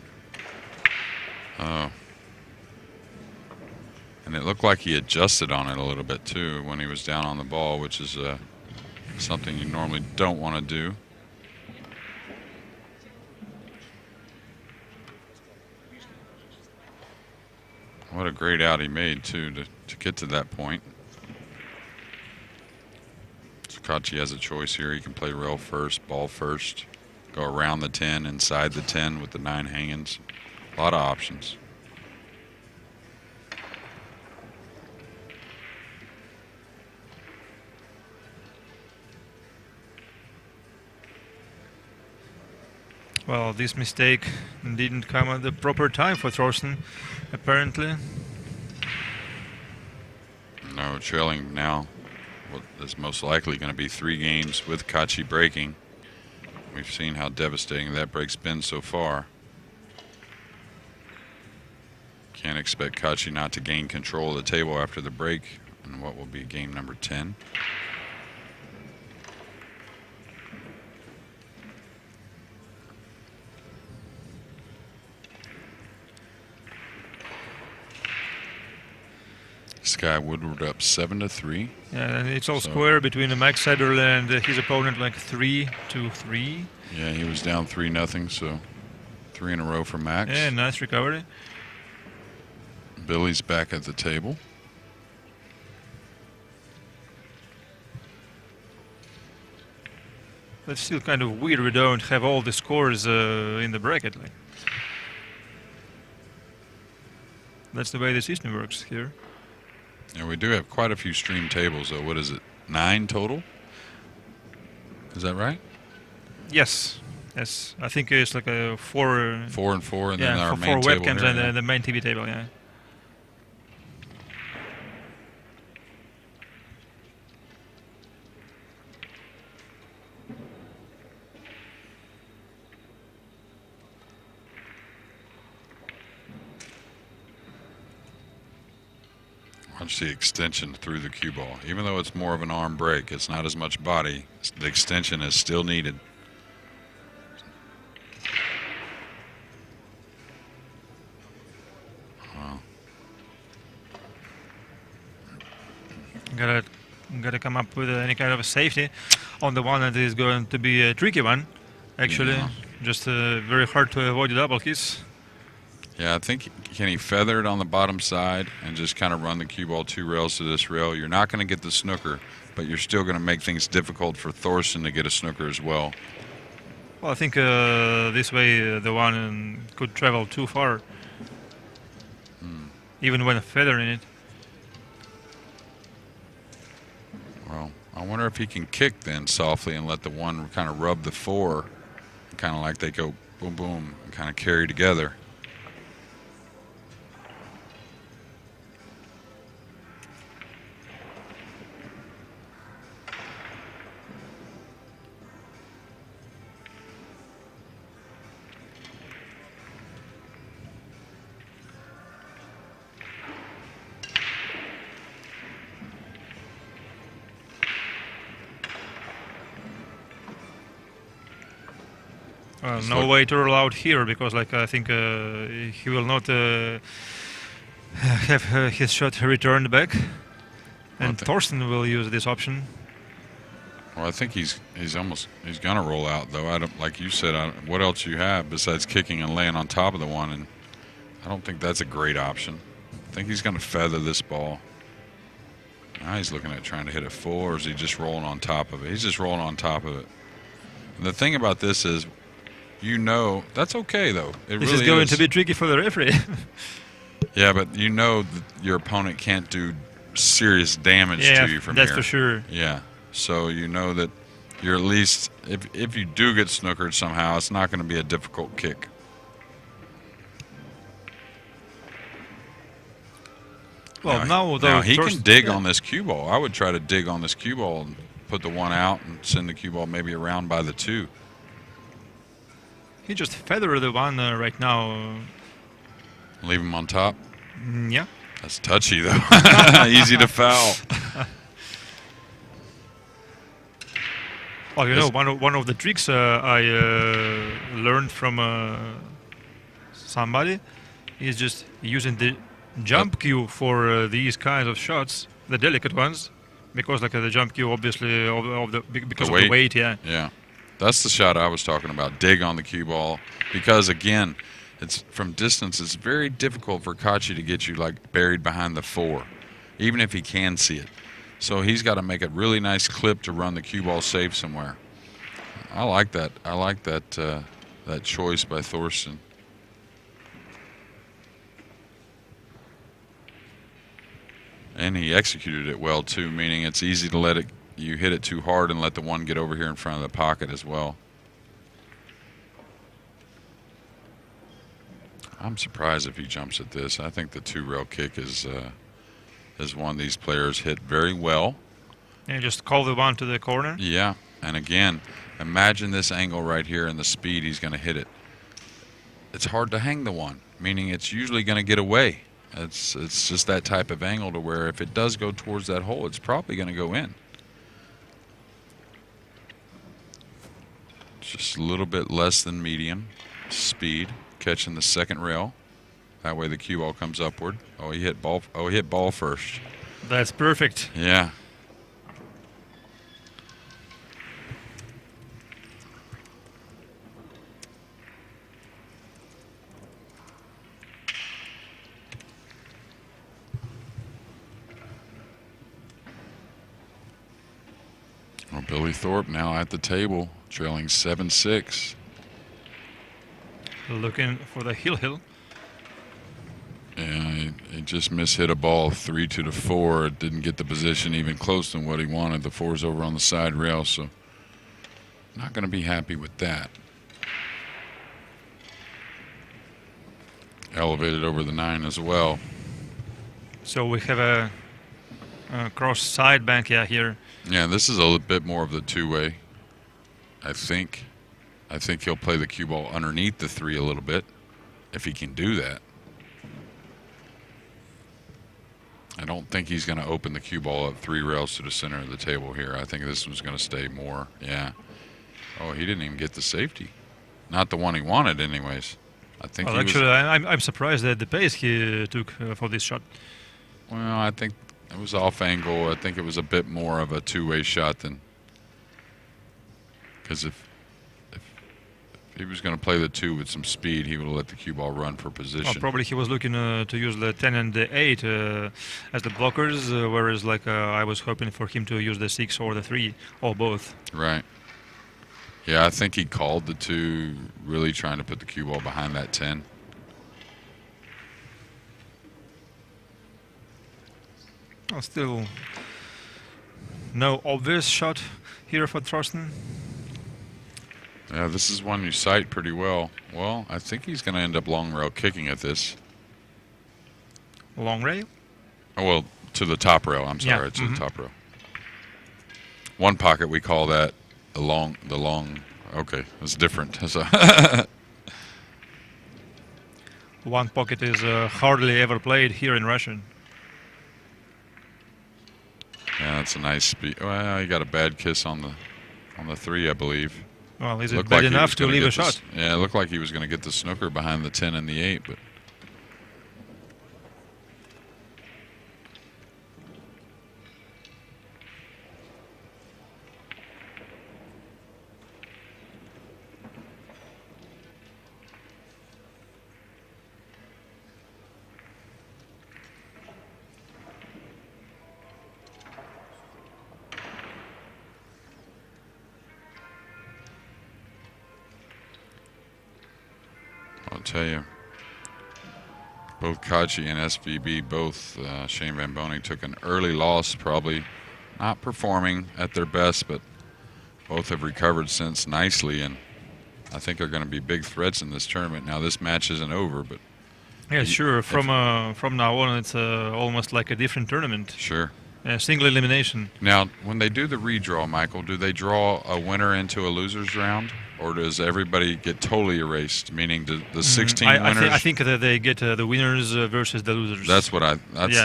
Oh. And it looked like he adjusted on it a little bit too when he was down on the ball, which is something you normally don't want to do. What a great out he made, too, to get to that point. So Kaci has a choice here. He can play rail first, ball first, go around the 10, inside the 10 with the 9 hangings. A lot of options. Well, this mistake didn't come at the proper time for Thorsten, apparently. No, trailing now. What is most likely going to be 3 games with Kaci breaking. We've seen how devastating that break's been so far. Can't expect Kaci not to gain control of the table after the break in what will be game number 10. Sky Woodward up 7-3. Yeah, and it's all square between Max Sederle and his opponent, like 3-3. Yeah, he was down 3-0, so 3 in a row for Max. Yeah, nice recovery. Billy's back at the table. That's still kind of weird. We don't have all the scores in the bracket. Like. That's the way the system works here. Yeah, we do have quite a few stream tables, though. What is it? 9 total? Is that right? Yes. Yes. I think it's like a 4. 4 and 4, and yeah, then our for main 4 table webcams here, and yeah. the main TV table. Yeah. Watch the extension through the cue ball. Even though it's more of an arm break, it's not as much body. The extension is still needed. Wow. Gotta come up with any kind of a safety on the one that is going to be a tricky one. Actually, Yeah. just very hard to avoid the double keys. Yeah, I think, can he feather it on the bottom side and just kind of run the cue ball 2 rails to this rail? You're not going to get the snooker, but you're still going to make things difficult for Thorsten to get a snooker as well. Well, I think this way the one could travel too far, even when feathering it. Well, I wonder if he can kick then softly and let the one kind of rub the 4, kind of like they go boom, boom, and kind of carry together. No way to roll out here because, like, I think he will not have his shot returned back, and Thorsten will use this option. Well, I think he's gonna roll out though. I don't, like you said. What else you have besides kicking and laying on top of the one? And I don't think that's a great option. I think he's gonna feather this ball. Now he's looking at trying to hit a 4, or is he just rolling on top of it? He's just rolling on top of it. And the thing about this is, you know, that's okay though. This is going to be tricky for the referee. Yeah, but you know that your opponent can't do serious damage to you from here. That's for sure. Yeah, so you know that you're at least, if you do get snookered somehow, it's not going to be a difficult kick. Well, now he can dig on this cue ball. I would try to dig on this cue ball and put the 1 out and send the cue ball maybe around by the 2. He just feathered the 1 right now. Leave him on top? Yeah. That's touchy, though. Easy to foul. Well, you know, one of the tricks I learned from somebody is just using the jump cue for these kinds of shots, the delicate ones, because like the jump cue, obviously, because of the weight, yeah. Yeah. That's the shot I was talking about. Dig on the cue ball. Because, again, it's from distance. It's very difficult for Kaci to get you like buried behind the 4, even if he can see it. So he's got to make a really nice clip to run the cue ball safe somewhere. I like that. I like that that choice by Thorsten. And he executed it well too, meaning it's easy to let it. You hit it too hard and let the 1 get over here in front of the pocket as well. I'm surprised if he jumps at this. I think the 2-rail kick is one these players hit very well. And just call the 1 to the corner. Yeah, and again, imagine this angle right here and the speed he's going to hit it. It's hard to hang the 1, meaning it's usually going to get away. It's just that type of angle to where if it does go towards that hole, it's probably going to go in. Just a little bit less than medium speed, catching the 2nd rail. That way the cue ball comes upward. Oh, he hit ball. Oh, he hit ball first. That's perfect. Yeah. Well, Billy Thorpe now at the table, trailing 7-6. Looking for the hill. Yeah, he just mishit a ball 3 to the 4. It didn't get the position even close to what he wanted. The 4's over on the side rail, so not going to be happy with that. Elevated over the 9 as well. So we have a cross side bank here. Yeah, this is a little bit more of the 2-way. I think he'll play the cue ball underneath the 3 a little bit, if he can do that. I don't think he's going to open the cue ball up 3 rails to the center of the table here. I think this one's going to stay more. Yeah. Oh, he didn't even get the safety. Not the one he wanted, anyways. I think. Well, actually, I'm surprised at the pace he took for this shot. Well, I think it was off angle. I think it was a bit more of a 2-way shot than. Because if he was going to play the 2 with some speed, he would have let the cue ball run for position. Well, probably he was looking to use the 10 and the 8 as the blockers, whereas I was hoping for him to use the 6 or the 3 or both. Right. Yeah, I think he called the 2, really trying to put the cue ball behind that 10. Well, still no obvious shot here for Thorsten. Yeah, this is one you sight pretty well. Well, I think he's going to end up long rail kicking at this. Long rail? Oh, well, to the top rail. I'm sorry, Yeah. to the top rail. One pocket, we call that the long. Okay, it's different. So One pocket is hardly ever played here in Russian. yeah, that's a nice speed. Well, he got a bad kiss on the 3, I believe. Well, is it Looked bad like he enough was to gonna leave get a shot? Yeah, it looked like he was going to get the snooker behind the 10 and the 8, but. I'll tell you, both Kaci and SVB, Shane Van Boning took an early loss, probably not performing at their best, but both have recovered since nicely, and I think are going to be big threats in this tournament. Now, this match isn't over, but Yeah, sure. From now on, it's almost like a different tournament. sure. Single elimination. Now, when they do the redraw, Michael, do they draw a winner into a losers round, or does everybody get totally erased? Meaning, the 16 winners. I think that they get the winners versus the losers. That's what I. That's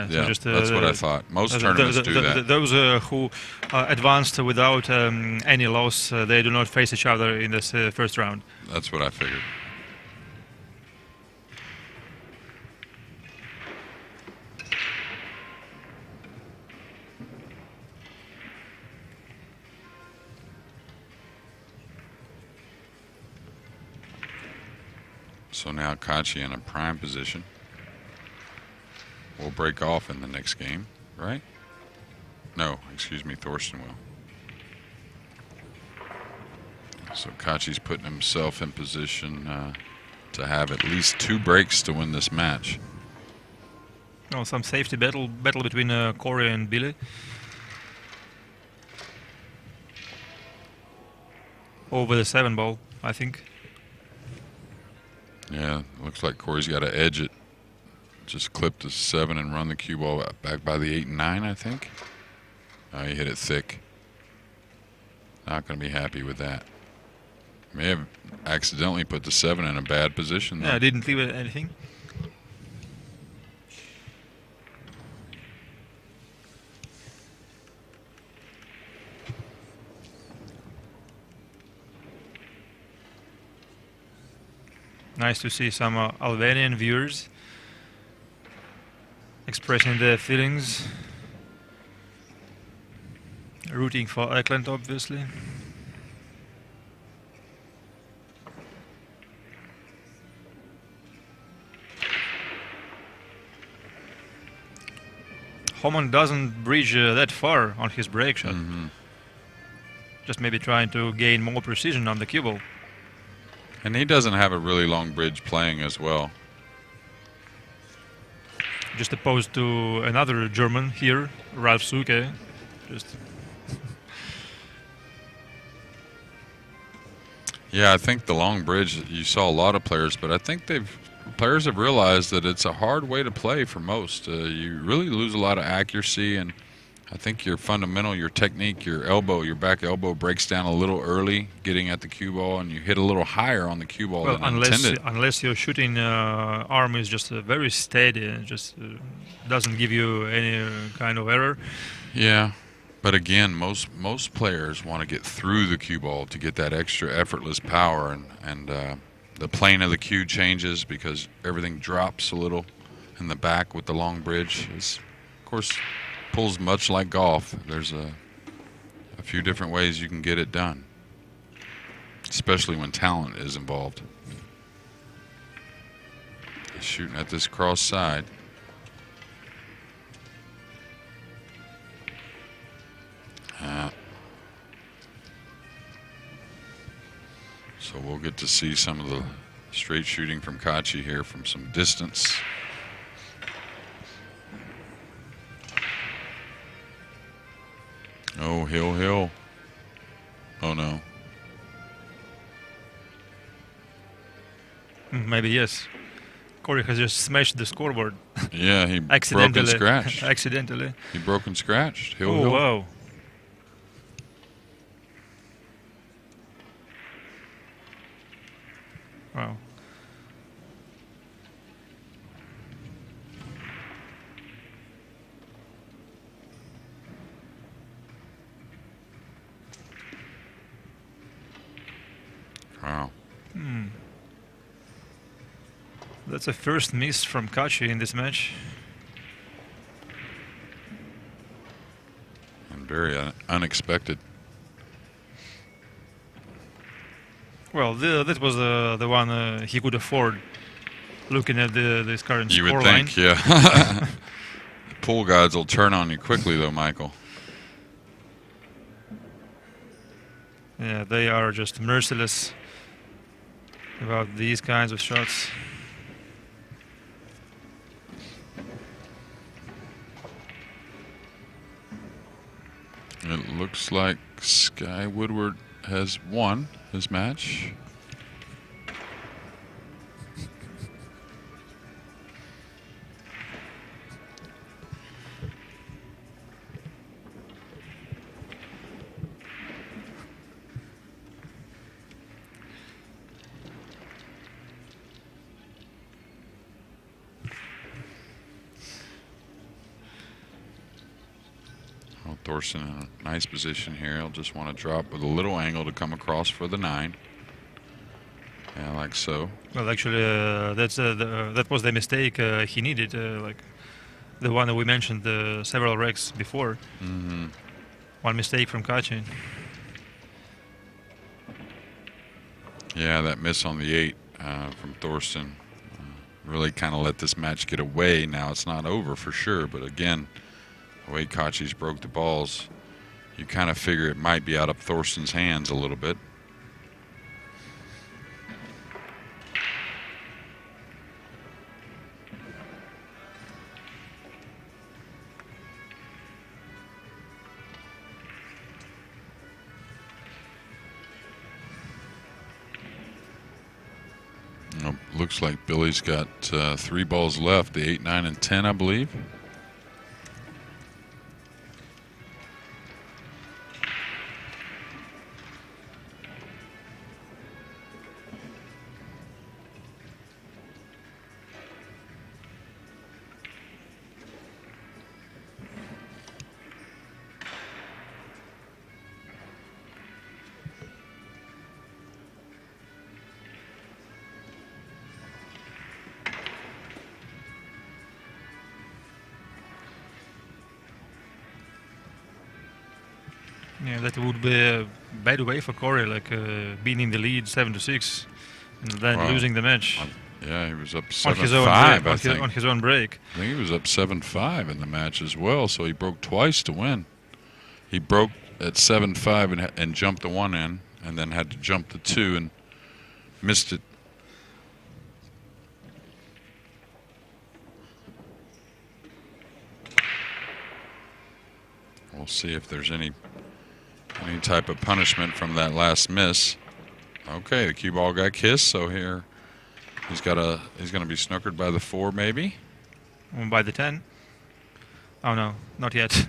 that's what I thought. Most tournaments do that. Those who advanced without any loss, they do not face each other in this first round. That's what I figured. So now Kaci in a prime position. Will break off in the next game, right? No, excuse me, Thorsten will. So Kaci's putting himself in position to have at least 2 breaks to win this match. Oh, some safety battle between Corey and Billy. Over the 7 ball, I think. Yeah, looks like Corey's got to edge it. Just clip the 7 and run the cue ball back by the 8 and 9, I think. Oh, he hit it thick. Not going to be happy with that. May have accidentally put the 7 in a bad position, though. Yeah, I didn't leave it anything. Nice to see some Albanian viewers expressing their feelings, rooting for Eklent, obviously. Hohmann doesn't bridge that far on his break shot. Just maybe trying to gain more precision on the cue ball. And he doesn't have a really long bridge playing as well. Just opposed to another German here, Ralf Suke. Yeah, I think the long bridge, you saw a lot of players, but I think players have realized that it's a hard way to play for most. You really lose a lot of accuracy, and I think your fundamental, your technique, your elbow, your back elbow breaks down a little early getting at the cue ball, and you hit a little higher on the cue ball than intended. Unless your shooting arm is just very steady and just doesn't give you any kind of error. Yeah, but again, most players want to get through the cue ball to get that extra effortless power, and the plane of the cue changes because everything drops a little in the back with the long bridge. It's, of course, pulls much like golf. There's a few different ways you can get it done, especially when talent is involved. Shooting at this cross side. So we'll get to see some of the straight shooting from Kaci here from some distance. Oh, hill. Oh, no. Maybe yes. Corey has just smashed the scoreboard. Yeah, he accidentally. broke and scratched. Accidentally. He broke and scratched. Hill. Oh, wow. Wow. Wow. That's a first miss from Kaci in this match. And very unexpected. Well, that was the one he could afford, looking at this current You score would line. think, yeah. Pool gods will turn on you quickly, though, Michael. Yeah, they are just merciless about these kinds of shots. It looks like Sky Woodward has won his match. Thorsten in a nice position here. He'll just want to drop with a little angle to come across for the 9. Yeah, like so. Well, actually, that was the mistake he needed, like the one that we mentioned several wrecks before. One mistake from Kaci. Yeah, that miss on the 8 from Thorsten. Really kind of let this match get away. Now it's not over for sure, but again, the way Kaci's broke the balls, you kind of figure it might be out of Thorsten's hands a little bit. Looks like Billy's got 3 balls left, the 8, 9, and 10, I believe. Yeah, that would be a bad way for Corey, like being in the lead 7-6, and then losing the match. Yeah, he was up 7-5, I think. On his own break. I think he was up 7-5 in the match as well, so he broke twice to win. He broke at 7-5 and jumped the 1 in, and then had to jump the 2 and missed it. We'll see if there's any type of punishment from that last miss. Okay, the cue ball got kissed, so here he's going to be snookered by the 4 maybe. Or by the 10. Oh no, not yet.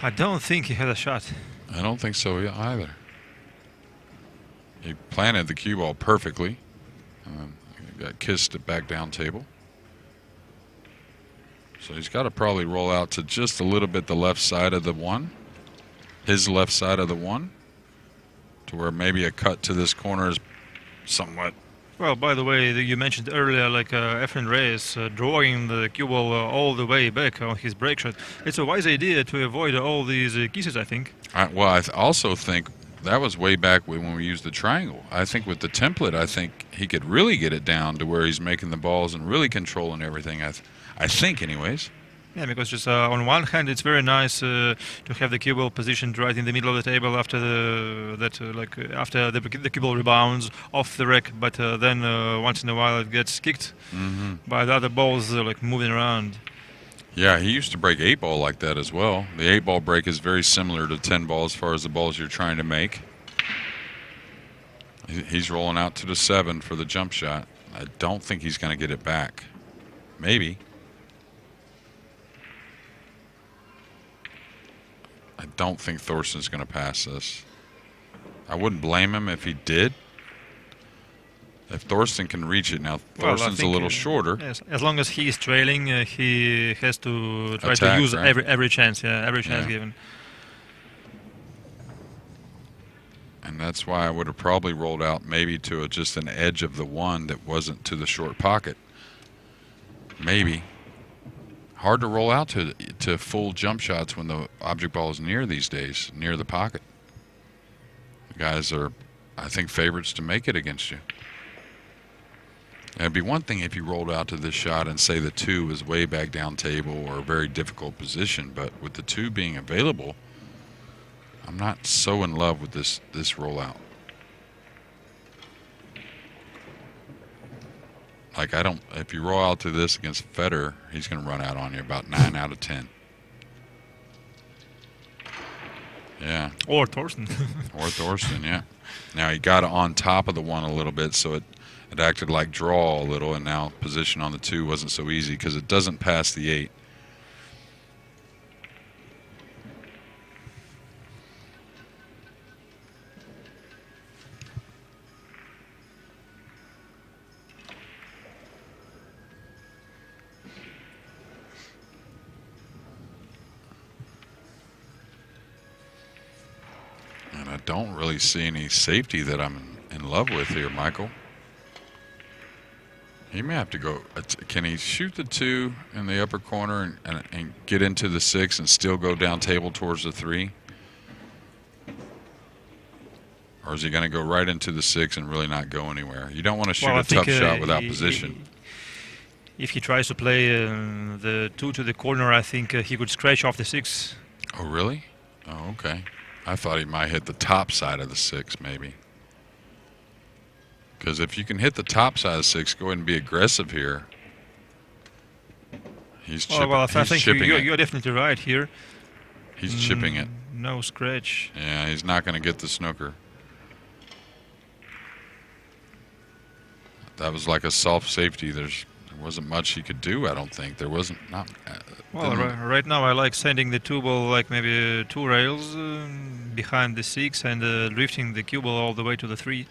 I don't think he had a shot. I don't think so either. He planted the cue ball perfectly. He got kissed at back down table. So he's got to probably roll out to just a little bit the left side of the 1. His left side of the 1. To where maybe a cut to this corner is somewhat. Well, by the way, you mentioned earlier, like Efren Reyes drawing the cue ball all the way back on his break shot. It's a wise idea to avoid all these kisses, I think. Well, I also think that was way back when we used the triangle. I think with the template, I think he could really get it down to where he's making the balls and really controlling everything. I think, anyways. Yeah, because just on one hand, it's very nice to have the cue ball positioned right in the middle of the table after after the cue ball rebounds off the rack, but then once in a while it gets kicked by the other balls like moving around. Yeah, he used to break 8 ball like that as well. The 8 ball break is very similar to 10 ball as far as the balls you're trying to make. He's rolling out to the 7 for the jump shot. I don't think he's going to get it back. Maybe. I don't think Thorsten's going to pass this. I wouldn't blame him if he did. If Thorsten can reach it now, Thorsten's a little shorter. Yes, as long as he's trailing, he has to try Attack, to use right? every chance. Yeah, every chance given. And that's why I would have probably rolled out maybe to just an edge of the 1 that wasn't to the short pocket. Maybe. Hard to roll out to full jump shots when the object ball is near these days, near the pocket. The guys are, I think, favorites to make it against you. It'd be one thing if you rolled out to this shot and say the 2 was way back down table or a very difficult position, but with the 2 being available, I'm not so in love with this rollout. Like, if you roll out to this against Federer, he's going to run out on you about 9 out of 10. Yeah. Or Thorsten. Or Thorsten, yeah. Now he got on top of the 1 a little bit, so it acted like draw a little, and now position on the 2 wasn't so easy because it doesn't pass the 8. And I don't really see any safety that I'm in love with here, Michael. He may have to go. Can he shoot the 2 in the upper corner and get into the 6 and still go down table towards the 3? Or is he going to go right into the 6 and really not go anywhere? You don't want to shoot Well, a tough shot without position. If he tries to play the 2 to the corner, I think he could scratch off the 6. Oh, really? Oh, okay. I thought he might hit the top side of the 6, maybe. Because if you can hit the top side of the 6, go ahead and be aggressive here. He's chipping, well, I think it. you're definitely right here. He's chipping it. No scratch. Yeah, he's not going to get the snooker. That was like a soft safety. There wasn't much he could do, I don't think. There wasn't. Well, right now I like sending the 2 ball like maybe 2 rails behind the 6 and drifting the cue ball all the way to the 3.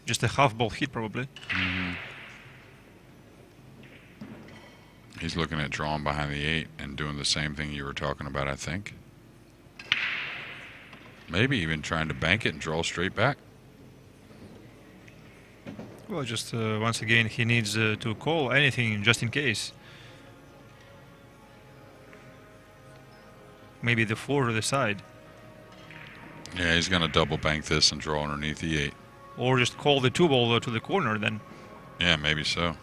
Just a half ball hit, probably. Mm-hmm. He's looking at drawing behind the 8 and doing the same thing you were talking about, I think. Maybe even trying to bank it and draw straight back. Well, just once again, he needs to call anything just in case. Maybe the 4 to the side. Yeah, he's going to double bank this and draw underneath the 8. Or just call the 2 ball to the corner then. Yeah, maybe so.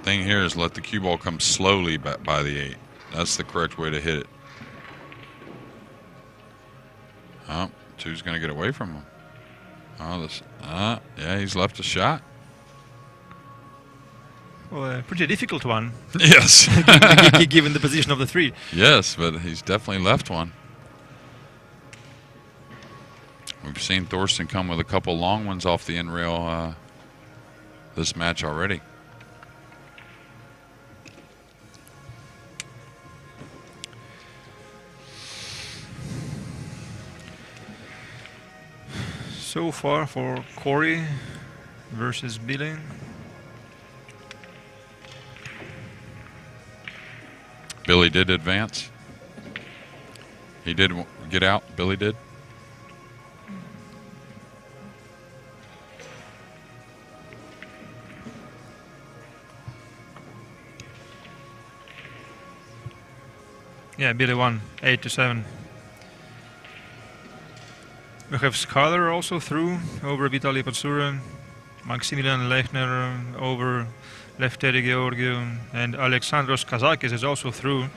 Thing here is let the cue ball come slowly by the 8. That's the correct way to hit it. Oh, 2's going to get away from him. Oh, this. Yeah, he's left a shot. Well, a pretty difficult one. Yes. Given the position of the 3. Yes, but he's definitely left one. We've seen Thorsten come with a couple long ones off the end rail this match already. So far for Corey versus Billy. Billy did advance. He did get out. Billy did. Yeah, Billy won 8-7. We have Skyler also through over Vitaly Patsura, Maximilian Lechner over Lefteri Georgiou, and Alexandros Kazakis is also through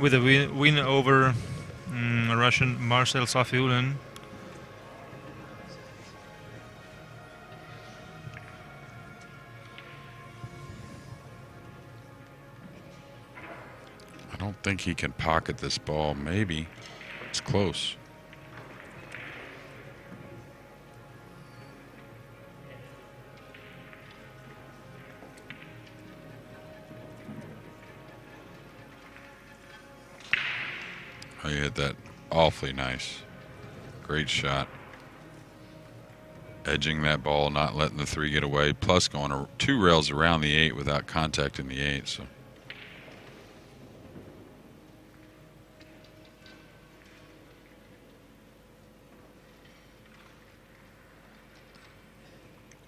with a win over Russian Marcel Safiullin. I don't think he can pocket this ball. Maybe. It's close. Oh, you hit that awfully nice. Great shot. Edging that ball, not letting the 3 get away, plus going 2 rails around the 8 without contacting the 8. So.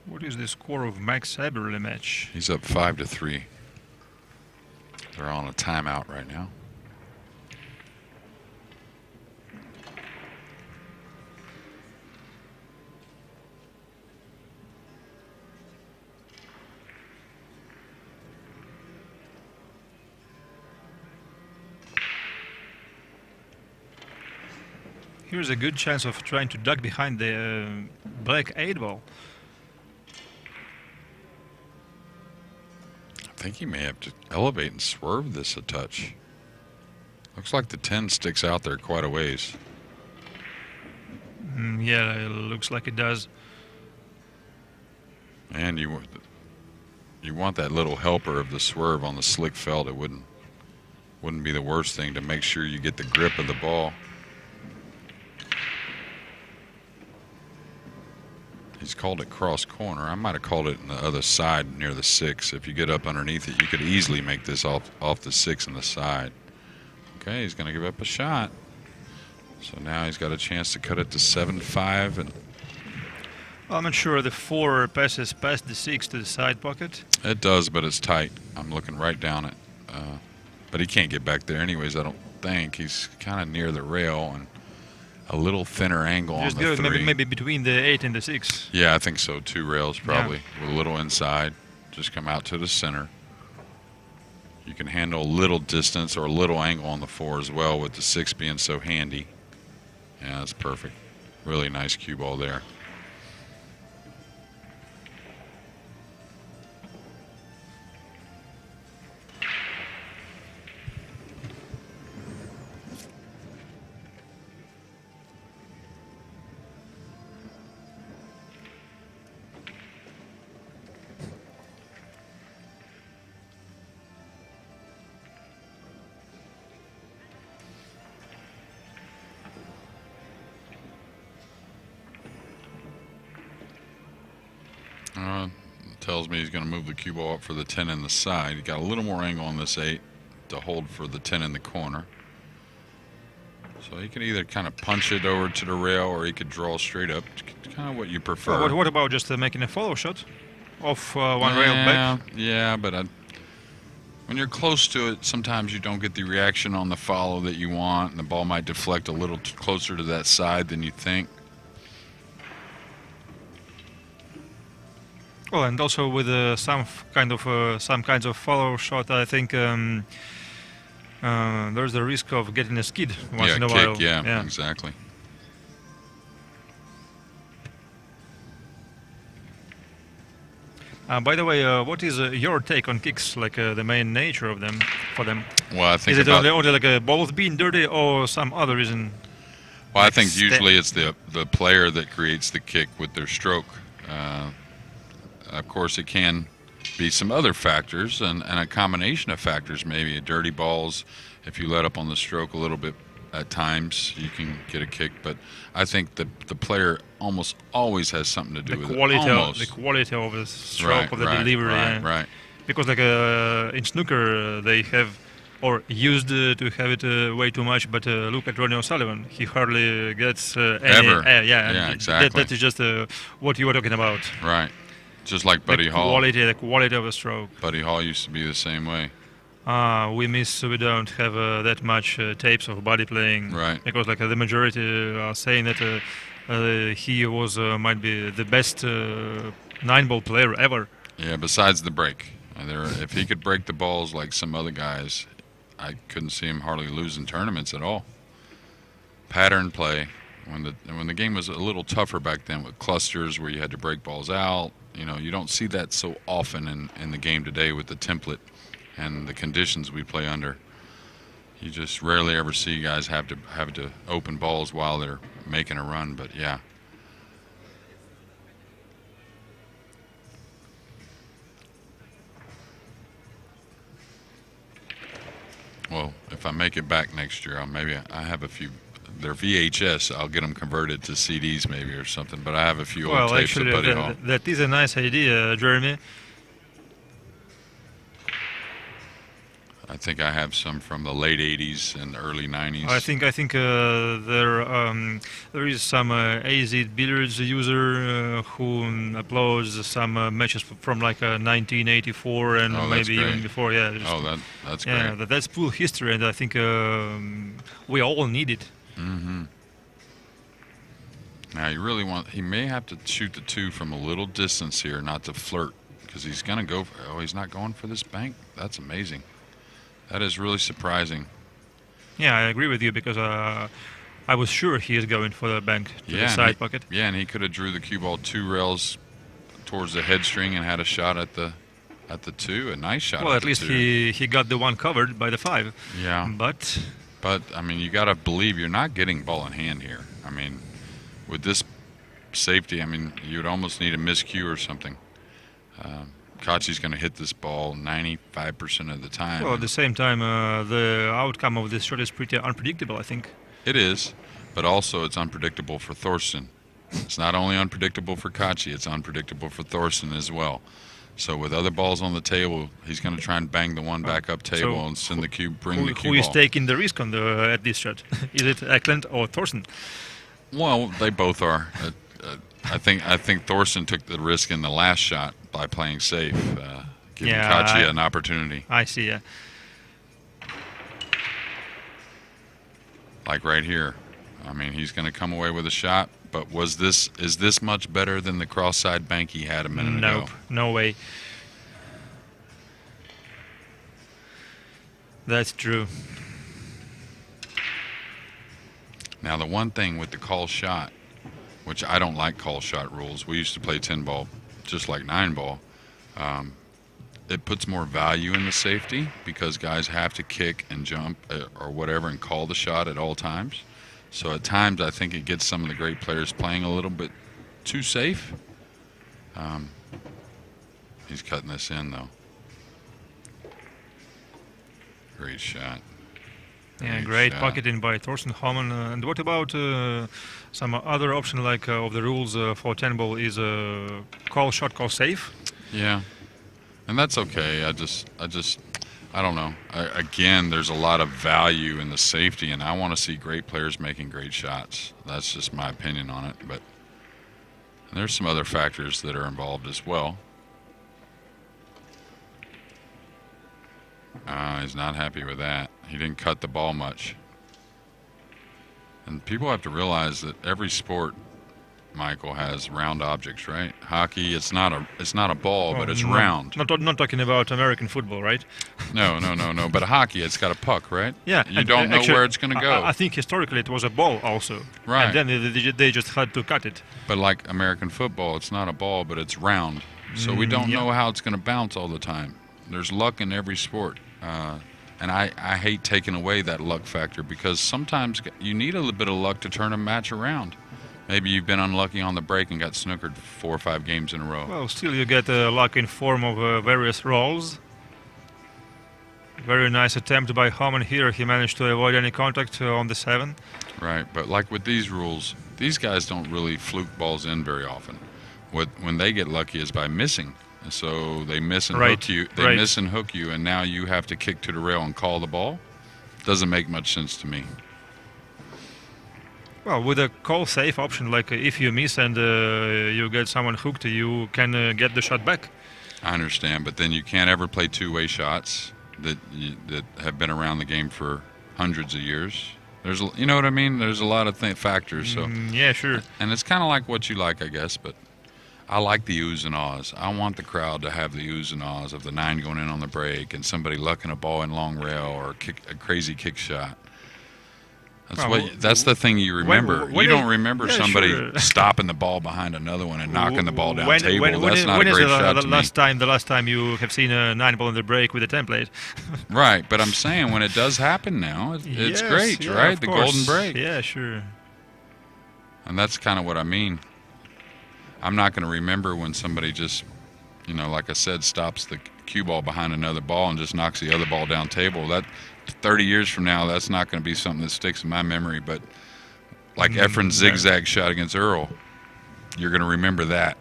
What is the score of Max Eberle match? He's up 5-3. They're on a timeout right now. Here's a good chance of trying to duck behind the black 8 ball. I think he may have to elevate and swerve this a touch. Looks like the 10 sticks out there quite a ways. Yeah, it looks like it does. And you want that little helper of the swerve on the slick felt. It wouldn't be the worst thing to make sure you get the grip of the ball. He's called it cross corner. I might have called it on the other side near the 6. If you get up underneath it, you could easily make this off the 6 and the side. Okay, he's going to give up a shot. So now he's got a chance to cut it to 7-5. And I'm not sure the 4 passes past the 6 to the side pocket. it does, but it's tight. I'm looking right down it. But he can't get back there anyways. I don't think. He's kind of near the rail and a little thinner angle Just on the go 3. maybe between the 8 and the 6. Yeah, I think so. 2 rails probably with a little inside. Just come out to the center. You can handle a little distance or a little angle on the 4 as well with the 6 being so handy. Yeah, that's perfect. Really nice cue ball there. Tells me he's going to move the cue ball up for the 10 in the side. He got a little more angle on this 8 to hold for the 10 in the corner. So he could either kind of punch it over to the rail or he could draw straight up. Kind of what you prefer. Well, what about just making a follow shot off one rail back? Yeah, but when you're close to it, sometimes you don't get the reaction on the follow that you want, and the ball might deflect a little closer to that side than you think. Well, and also with some kinds of follow shot, I think there's the risk of getting a skid once in a while. Yeah, exactly. By the way, what is your take on kicks, like the main nature of them for them? Well, I think is it only like balls being dirty or some other reason? Well, I think usually it's the player that creates the kick with their stroke. Of course, it can be some other factors and a combination of factors. Maybe dirty balls. If you let up on the stroke a little bit at times, you can get a kick. But I think the player almost always has something to do with it. Almost. The quality of the stroke of the delivery. Right. Because like in snooker, they have or used to have it way too much. But look at Ronnie O'Sullivan; he hardly gets any. Ever. Yeah, exactly. That is just what you were talking about. Right. Just like Buddy Hall. The quality of a stroke. Buddy Hall used to be the same way. We don't have that much tapes of Buddy playing. Right. Because like the majority are saying that he was might be the best 9-ball player ever. Yeah, besides the break. If he could break the balls like some other guys, I couldn't see him hardly losing tournaments at all. Pattern play. When the game was a little tougher back then with clusters where you had to break balls out, you don't see that so often in the game today with the template and the conditions we play under. You just rarely ever see guys have to open balls while they're making a run, but yeah. Well, if I make it back next year, I have a few. They're VHS. I'll get them converted to CDs maybe or something. But I have a few old tapes of Buddy Hall. That is a nice idea, Jeremy. I think I have some from the late '80s and early '90s. I think there is some AZ Billiards user who uploads some matches from like 1984 and maybe even before. Yeah. That's great. Yeah, that's full history, and I think we all need it. Mm-hmm. Now he may have to shoot the 2 from a little distance here, not to flirt, because he's going to go. He's not going for this bank. That's amazing. That is really surprising. Yeah, I agree with you because I was sure he is going for the bank to the side pocket. Yeah, and he could have drew the cue ball 2 rails towards the head string and had a shot at the 2, a nice shot. Well, at least he got the 1 covered by the 5. Yeah. But I mean, you got to believe you're not getting ball in hand here. I mean, with this safety, I mean, you'd almost need a miscue or something. Kaci's going to hit this ball 95% of the time. Well, at the same time, the outcome of this shot is pretty unpredictable, I think. It is, but also it's unpredictable for Thorsten. It's not only unpredictable for Kaci, it's unpredictable for Thorsten as well. So with other balls on the table, he's going to try and bang the 1 back up table and send the cue, bring the cue ball. Who is taking the risk at this shot? Is it Eklent or Thorsten? Well, they both are. I think Thorsten took the risk in the last shot by playing safe, giving Kaci an opportunity. I see, yeah. like right here. I mean, he's going to come away with a shot, but is this much better than the cross-side bank he had a minute ago? Nope, no way. That's true. Now, the one thing with the call shot, which I don't like call shot rules. We used to play 10 ball just like 9 ball. It puts more value in the safety because guys have to kick and jump or whatever and call the shot at all times. So at times I think it gets some of the great players playing a little bit too safe. He's cutting this in though. Great shot. Yeah, great pocketing by Thorsten Hohmann. And what about some other option like of the rules for 10 ball is call shot, call safe? Yeah, and that's okay. I don't know. Again, there's a lot of value in the safety, and I want to see great players making great shots. That's just my opinion on it. But there's some other factors that are involved as well. He's not happy with that. He didn't cut the ball much. And people have to realize that every sport, Michael, has round objects, right? Hockey, it's not a ball, but it's round. Not talking about American football, right? No. But hockey, it's got a puck, right? Yeah. You don't know where it's going to go. I think historically it was a ball also. Right. And then they just had to cut it. But like American football, it's not a ball, but it's round. So we don't know how it's going to bounce all the time. There's luck in every sport. And I hate taking away that luck factor because sometimes you need a little bit of luck to turn a match around. Maybe you've been unlucky on the break and got snookered 4 or 5 games in a row. Well, still you get luck in form of various rolls. Very nice attempt by Hohmann here. He managed to avoid any contact on the 7. Right, but like with these rules, these guys don't really fluke balls in very often. When they get lucky is by missing. So they miss and hook you. They miss and hook you, and now you have to kick to the rail and call the ball. Doesn't make much sense to me. Well, with a call safe option, like if you miss and you get someone hooked, you can get the shot back. I understand, but then you can't ever play two-way shots that have been around the game for hundreds of years. You know what I mean? There's a lot of factors. So yeah, sure. And it's kind of like what you like, I guess, but I like the oohs and ahs. I want the crowd to have the oohs and ahs of the 9 going in on the break and somebody lucking a ball in long rail or a crazy kick shot. That's the thing you remember. You don't remember somebody stopping the ball behind another one and knocking the ball down table. That's not a great shot to me. The last time you have seen a 9 ball in the break with a template? Right, but I'm saying when it does happen now, it's great, right? The golden break. Yeah, sure. And that's kind of what I mean. I'm not going to remember when somebody just, like I said, stops the cue ball behind another ball and just knocks the other ball down table. That 30 years from now, that's not going to be something that sticks in my memory. But like Efren's zigzag shot against Earl, you're going to remember that.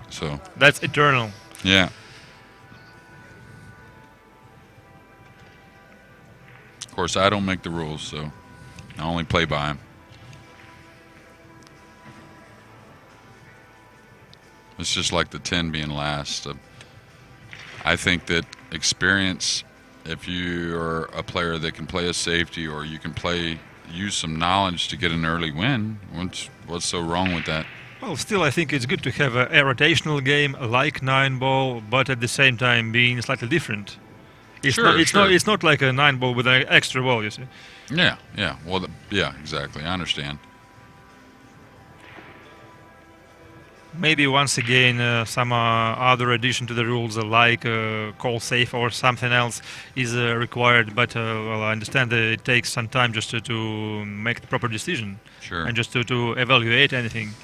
So that's eternal. Yeah. Of course, I don't make the rules, so I only play by them. It's just like the 10 being last. I think that experience, if you are a player that can play a safety or you can use some knowledge to get an early win, what's so wrong with that? Well, still, I think it's good to have a rotational game like 9 ball, but at the same time being slightly different. It's not like a 9 ball with an extra ball, you see. Yeah. Well, yeah, exactly. I understand. Maybe once again some other addition to the rules like call safe or something else is required, but well, I understand that it takes some time just to make the proper decision. Sure. And just to evaluate anything.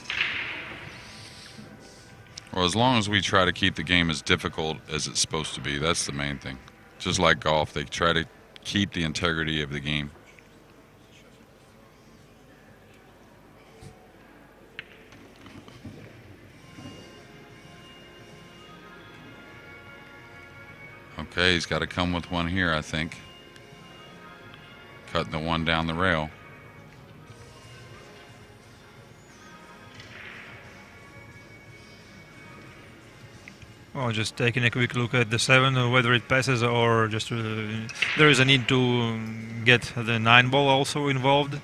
Well, as long as we try to keep the game as difficult as it's supposed to be, that's the main thing. Just like golf, they try to keep the integrity of the game. Okay, he's got to come with one here, I think. Cutting the one down the rail. Well, just taking a quick look at the 7, whether it passes or just there is a need to get the 9 ball also involved.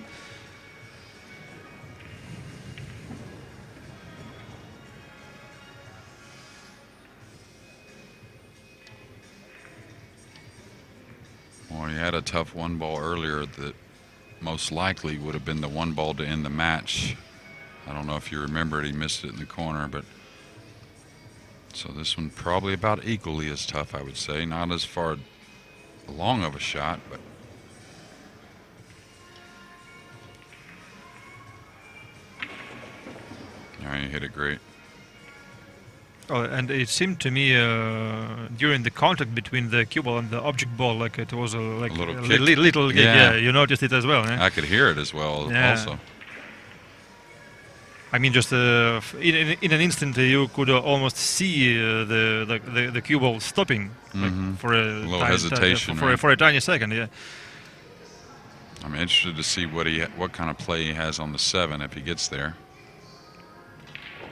Well, he had a tough 1 ball earlier that most likely would have been the 1 ball to end the match. I don't know if you remember it, he missed it in the corner, but so this one probably about equally as tough, I would say. Not as far long of a shot, but all right, you hit it great. Oh, and it seemed to me during the contact between the cue ball and the object ball, like it was like A little a kick. little kick. Yeah. Yeah, you noticed it as well. Eh? I could hear it as well, Yeah. also. I mean, just in an instant, you could almost see the cue ball stopping like, for a little tiny, hesitation, for, right? for a tiny second. Yeah. I'm interested to see what kind of play he has on the 7 if he gets there.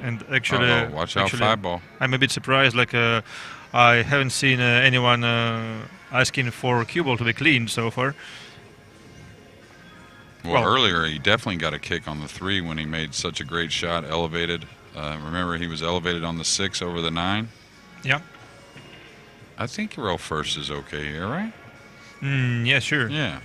And actually, Uh-oh, watch out, 5 ball. I'm a bit surprised. Like I haven't seen anyone asking for cue ball to be cleaned so far. Well, earlier he definitely got a kick on the 3 when he made such a great shot, elevated. Remember, he was elevated on the 6 over the 9. Yeah. I think rail first is okay here, right? Yeah, sure. Yeah.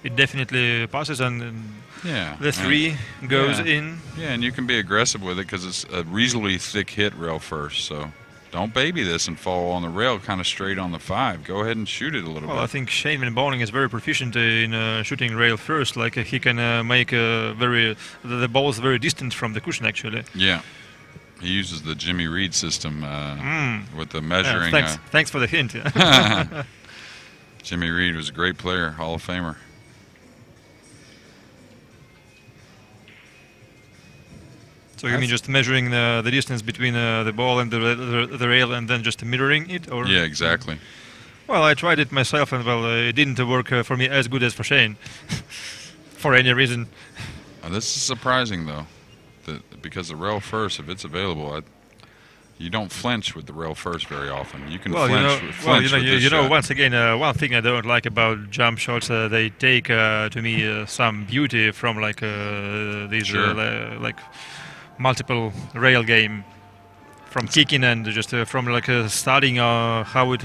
It definitely passes, and Yeah. the 3 goes yeah. in. Yeah, and you can be aggressive with it because it's a reasonably thick hit rail first. So don't baby this and fall on the rail kind of straight on the 5. Go ahead and shoot it a little Well, bit. I think Shane Van Boning is very proficient in shooting rail first. Like he can make the balls very distant from the cushion actually. Yeah. He uses the Jimmy Reed system with the measuring. Thanks for the hint. Jimmy Reed was a great player, Hall of Famer. So you mean just measuring the distance between the ball and the rail, and then just mirroring it, or? Yeah, exactly. Well, I tried it myself, and well, it didn't work for me as good as for Shane, for any reason. This is surprising though, because the rail first, if it's available, you don't flinch with the rail first very often. You can flinch with this shot. Once again, one thing I don't like about jump shots, they take to me some beauty from like these like multiple rail game, from kicking and just from like studying how it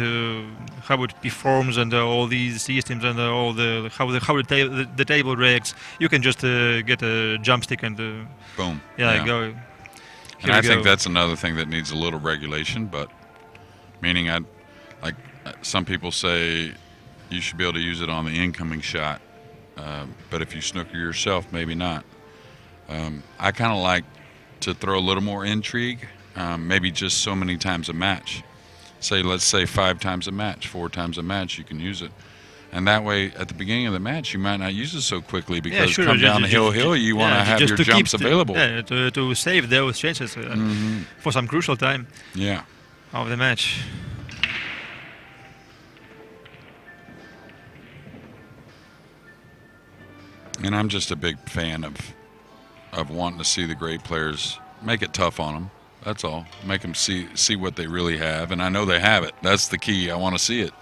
performs and all these systems and all how the table reacts. You can just get a jump stick and boom. Yeah. Go. And I think that's another thing that needs a little regulation, but meaning like some people say you should be able to use it on the incoming shot, but if you snooker yourself, maybe not. I kind of like to throw a little more intrigue, maybe just so many times a match. Let's say 5 times a match, 4 times a match, you can use it. And that way, at the beginning of the match, you might not use it so quickly because come down the hill, you want to have your jumps available. To save those chances for some crucial time of the match. And I'm just a big fan of wanting to see the great players make it tough on them. That's all. Make them see what they really have, and I know they have it. That's the key. I want to see it.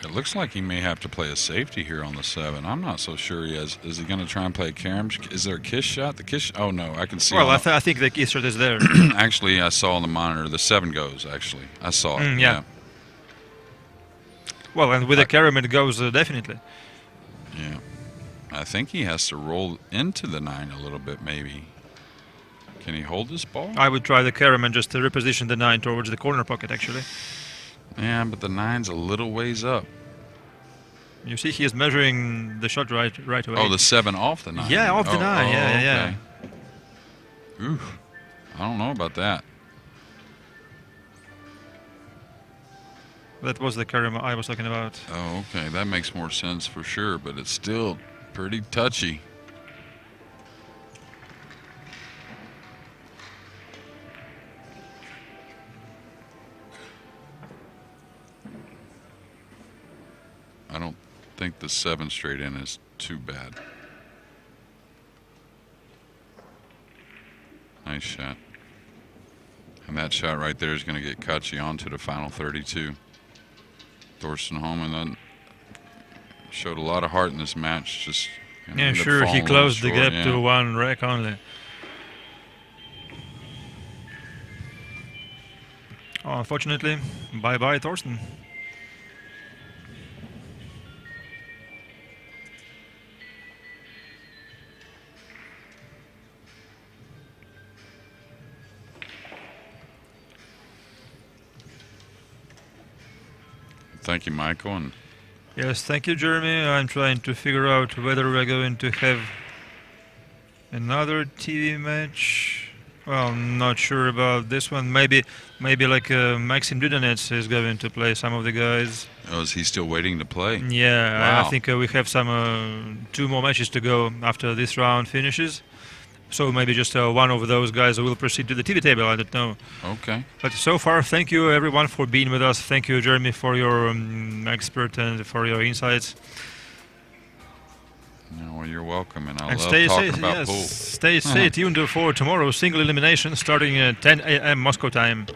It looks like he may have to play a safety here on the 7. I'm not so sure he is. Is he going to try and play a carom? Is there a kiss shot? The kiss? Oh no, I can see. Well, I think the kiss shot is there. Actually, I saw on the monitor the 7 goes. Actually, I saw it. Yeah. Well, and with the carom it goes definitely. Yeah. I think he has to roll into the 9 a little bit, maybe. Can he hold this ball? I would try the carom and just reposition the 9 towards the corner pocket, actually. Yeah, but the 9's a little ways up. You see, he is measuring the shot right away. Oh, the 7 off the 9. Yeah, off the 9. Yeah. Oof. I don't know about that. That was the carom I was talking about. Oh, okay. That makes more sense for sure, but it's still pretty touchy. I don't think the 7 straight in is too bad. Nice shot. And that shot right there is going to get Kaci onto the final 32. Thorsten Hohmann showed a lot of heart in this match. Just yeah, sure, he closed the gap to 1 rack only. Oh, unfortunately, bye-bye Thorsten. Thank you, Michael. And yes, thank you, Jeremy. I'm trying to figure out whether we're going to have another TV match. Well, not sure about this one. Maybe like Maxim Dudanets is going to play some of the guys. oh, is he still waiting to play? Yeah, Wow. I think we have some 2 more matches to go after this round finishes. So maybe just one of those guys will proceed to the TV table. I don't know. Okay. But so far, thank you everyone for being with us. Thank you, Jeremy, for your expert and for your insights. No, well, you're welcome, and I And love stay talking safe. about Yes, pool. stay tuned for tomorrow. Single elimination starting at 10 a.m. Moscow time.